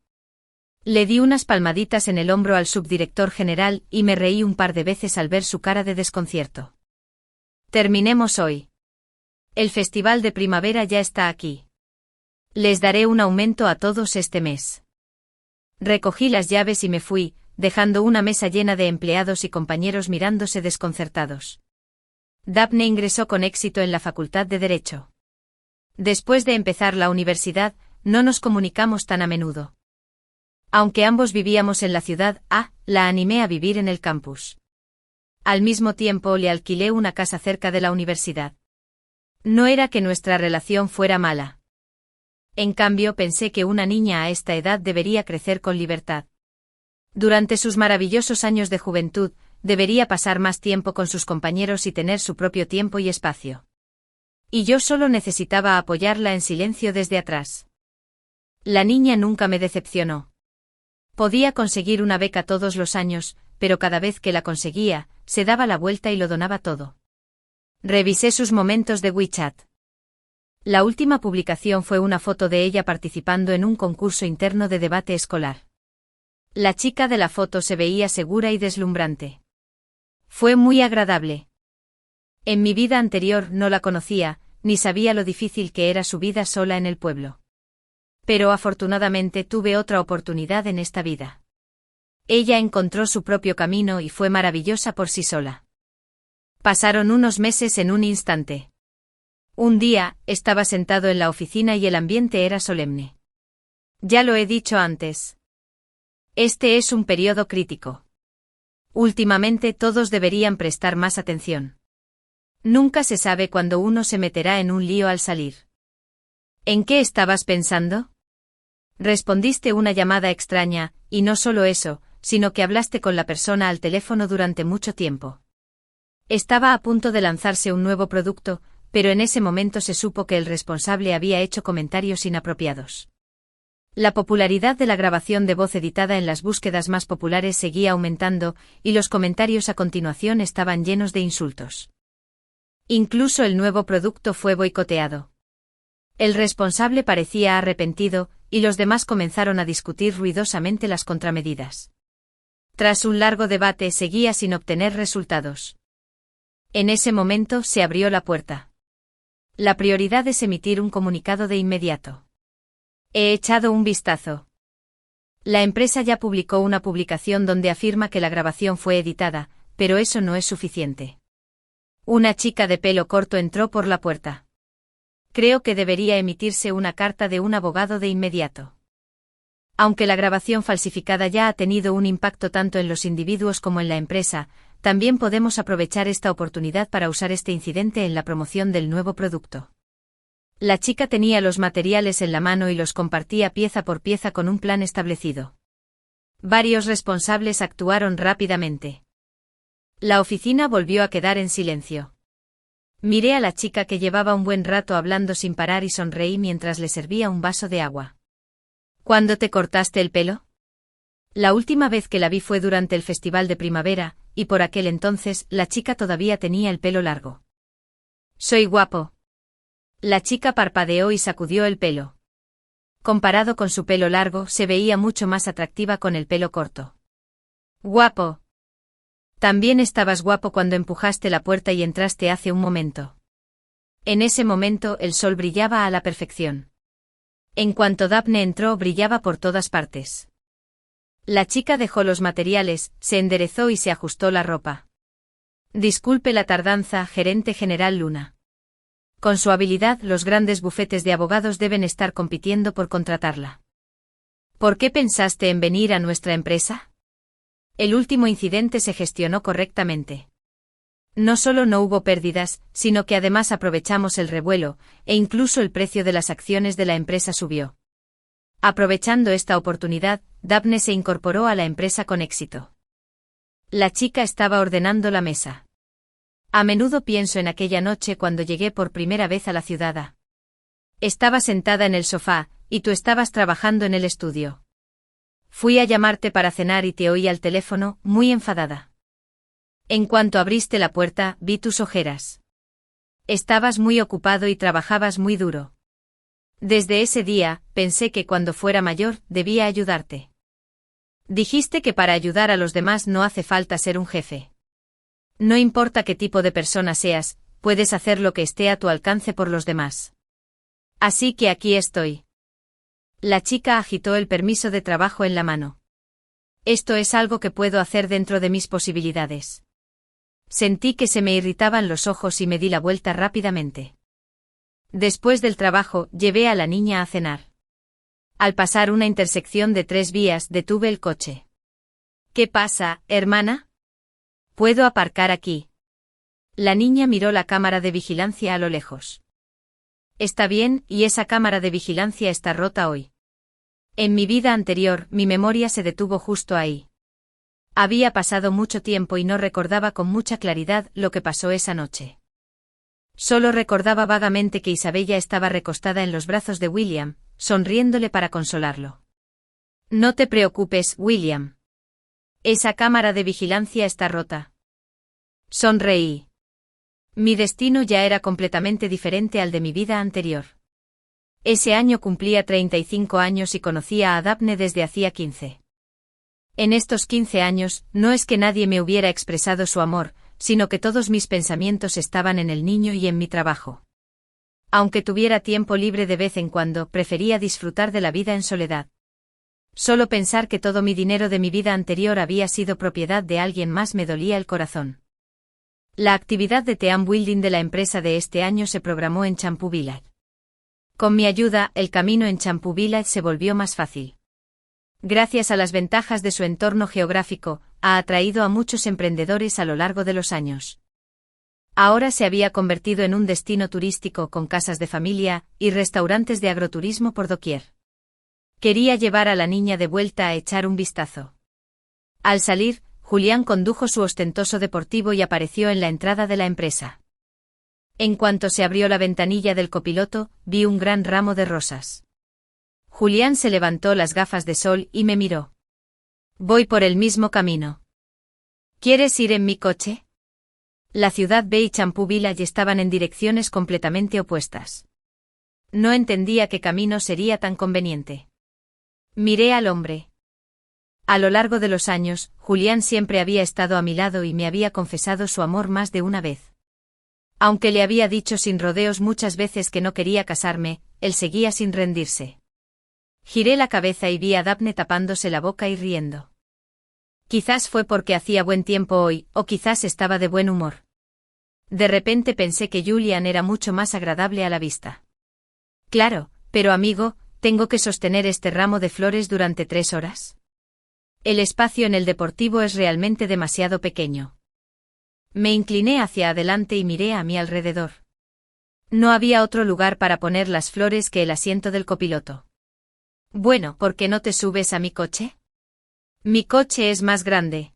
Le di unas palmaditas en el hombro al subdirector general y me reí un par de veces al ver su cara de desconcierto. Terminemos hoy. El festival de primavera ya está aquí. Les daré un aumento a todos este mes. Recogí las llaves y me fui, dejando una mesa llena de empleados y compañeros mirándose desconcertados. Daphne ingresó con éxito en la Facultad de Derecho. Después de empezar la universidad, no nos comunicamos tan a menudo. Aunque ambos vivíamos en la ciudad A, la animé a vivir en el campus. Al mismo tiempo le alquilé una casa cerca de la universidad. No era que nuestra relación fuera mala. En cambio, pensé que una niña a esta edad debería crecer con libertad. Durante sus maravillosos años de juventud, debería pasar más tiempo con sus compañeros y tener su propio tiempo y espacio. Y yo solo necesitaba apoyarla en silencio desde atrás. La niña nunca me decepcionó. Podía conseguir una beca todos los años, pero cada vez que la conseguía, se daba la vuelta y lo donaba todo. Revisé sus momentos de WeChat. La última publicación fue una foto de ella participando en un concurso interno de debate escolar. La chica de la foto se veía segura y deslumbrante. Fue muy agradable. En mi vida anterior no la conocía, ni sabía lo difícil que era su vida sola en el pueblo. Pero afortunadamente tuve otra oportunidad en esta vida. Ella encontró su propio camino y fue maravillosa por sí sola. Pasaron unos meses en un instante. Un día, estaba sentado en la oficina y el ambiente era solemne. Ya lo he dicho antes. Este es un periodo crítico. Últimamente todos deberían prestar más atención. Nunca se sabe cuándo uno se meterá en un lío al salir. ¿En qué estabas pensando? Respondiste una llamada extraña, y no solo eso, sino que hablaste con la persona al teléfono durante mucho tiempo. Estaba a punto de lanzarse un nuevo producto, pero en ese momento se supo que el responsable había hecho comentarios inapropiados. La popularidad de la grabación de voz editada en las búsquedas más populares seguía aumentando, y los comentarios a continuación estaban llenos de insultos. Incluso el nuevo producto fue boicoteado. El responsable parecía arrepentido, y los demás comenzaron a discutir ruidosamente las contramedidas. Tras un largo debate seguía sin obtener resultados. En ese momento se abrió la puerta. La prioridad es emitir un comunicado de inmediato. He echado un vistazo. La empresa ya publicó una publicación donde afirma que la grabación fue editada, pero eso no es suficiente. Una chica de pelo corto entró por la puerta. Creo que debería emitirse una carta de un abogado de inmediato. Aunque la grabación falsificada ya ha tenido un impacto tanto en los individuos como en la empresa, también podemos aprovechar esta oportunidad para usar este incidente en la promoción del nuevo producto. La chica tenía los materiales en la mano y los compartía pieza por pieza con un plan establecido. Varios responsables actuaron rápidamente. La oficina volvió a quedar en silencio. Miré a la chica que llevaba un buen rato hablando sin parar y sonreí mientras le servía un vaso de agua. ¿Cuándo te cortaste el pelo? La última vez que la vi fue durante el festival de primavera, y por aquel entonces la chica todavía tenía el pelo largo. Soy guapo. La chica parpadeó y sacudió el pelo. Comparado con su pelo largo, se veía mucho más atractiva con el pelo corto. Guapo. También estabas guapo cuando empujaste la puerta y entraste hace un momento. En ese momento el sol brillaba a la perfección. En cuanto Daphne entró, brillaba por todas partes. La chica dejó los materiales, se enderezó y se ajustó la ropa. Disculpe la tardanza, gerente general Luna. Con su habilidad, los grandes bufetes de abogados deben estar compitiendo por contratarla. ¿Por qué pensaste en venir a nuestra empresa? El último incidente se gestionó correctamente. No solo no hubo pérdidas, sino que además aprovechamos el revuelo, e incluso el precio de las acciones de la empresa subió. Aprovechando esta oportunidad, Daphne se incorporó a la empresa con éxito. La chica estaba ordenando la mesa. A menudo pienso en aquella noche cuando llegué por primera vez a la ciudad. Estaba sentada en el sofá, y tú estabas trabajando en el estudio. Fui a llamarte para cenar y te oí al teléfono, muy enfadada. En cuanto abriste la puerta, vi tus ojeras. Estabas muy ocupado y trabajabas muy duro. Desde ese día, pensé que cuando fuera mayor, debía ayudarte. Dijiste que para ayudar a los demás no hace falta ser un jefe. No importa qué tipo de persona seas, puedes hacer lo que esté a tu alcance por los demás. Así que aquí estoy. La chica agitó el permiso de trabajo en la mano. Esto es algo que puedo hacer dentro de mis posibilidades. Sentí que se me irritaban los ojos y me di la vuelta rápidamente. Después del trabajo, llevé a la niña a cenar. Al pasar una intersección de 3 vías, detuve el coche. ¿Qué pasa, hermana? ¿Puedo aparcar aquí? La niña miró la cámara de vigilancia a lo lejos. Está bien, y esa cámara de vigilancia está rota hoy. En mi vida anterior, mi memoria se detuvo justo ahí. Había pasado mucho tiempo y no recordaba con mucha claridad lo que pasó esa noche. Solo recordaba vagamente que Isabella estaba recostada en los brazos de William, sonriéndole para consolarlo. No te preocupes, William. Esa cámara de vigilancia está rota. Sonreí. Mi destino ya era completamente diferente al de mi vida anterior. Ese año cumplía 35 años y conocía a Daphne desde hacía 15. En estos 15 años, no es que nadie me hubiera expresado su amor, sino que todos mis pensamientos estaban en el niño y en mi trabajo. Aunque tuviera tiempo libre de vez en cuando, prefería disfrutar de la vida en soledad. Solo pensar que todo mi dinero de mi vida anterior había sido propiedad de alguien más me dolía el corazón. La actividad de team building de la empresa de este año se programó en Champu Village. Con mi ayuda, el camino en Champu Village se volvió más fácil. Gracias a las ventajas de su entorno geográfico, ha atraído a muchos emprendedores a lo largo de los años. Ahora se había convertido en un destino turístico con casas de familia y restaurantes de agroturismo por doquier. Quería llevar a la niña de vuelta a echar un vistazo. Al salir, Julián condujo su ostentoso deportivo y apareció en la entrada de la empresa. En cuanto se abrió la ventanilla del copiloto, vi un gran ramo de rosas. Julián se levantó las gafas de sol y me miró. Voy por el mismo camino. ¿Quieres ir en mi coche? La ciudad B y Champu Village estaban en direcciones completamente opuestas. No entendía qué camino sería tan conveniente. Miré al hombre. A lo largo de los años, Julián siempre había estado a mi lado y me había confesado su amor más de una vez. Aunque le había dicho sin rodeos muchas veces que no quería casarme, él seguía sin rendirse. Giré la cabeza y vi a Daphne tapándose la boca y riendo. Quizás fue porque hacía buen tiempo hoy, o quizás estaba de buen humor. De repente pensé que Julián era mucho más agradable a la vista. Claro, pero amigo, ¿tengo que sostener este ramo de flores durante 3 horas? El espacio en el deportivo es realmente demasiado pequeño. Me incliné hacia adelante y miré a mi alrededor. No había otro lugar para poner las flores que el asiento del copiloto. Bueno, ¿por qué no te subes a mi coche? Mi coche es más grande.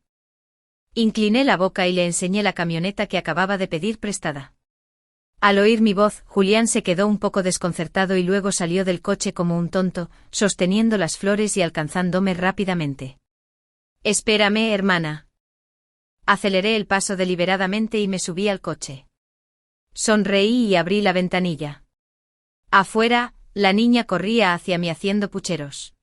Incliné la boca y le enseñé la camioneta que acababa de pedir prestada. Al oír mi voz, Julián se quedó un poco desconcertado y luego salió del coche como un tonto, sosteniendo las flores y alcanzándome rápidamente. Espérame, hermana. Aceleré el paso deliberadamente y me subí al coche. Sonreí y abrí la ventanilla. Afuera, la niña corría hacia mí haciendo pucheros.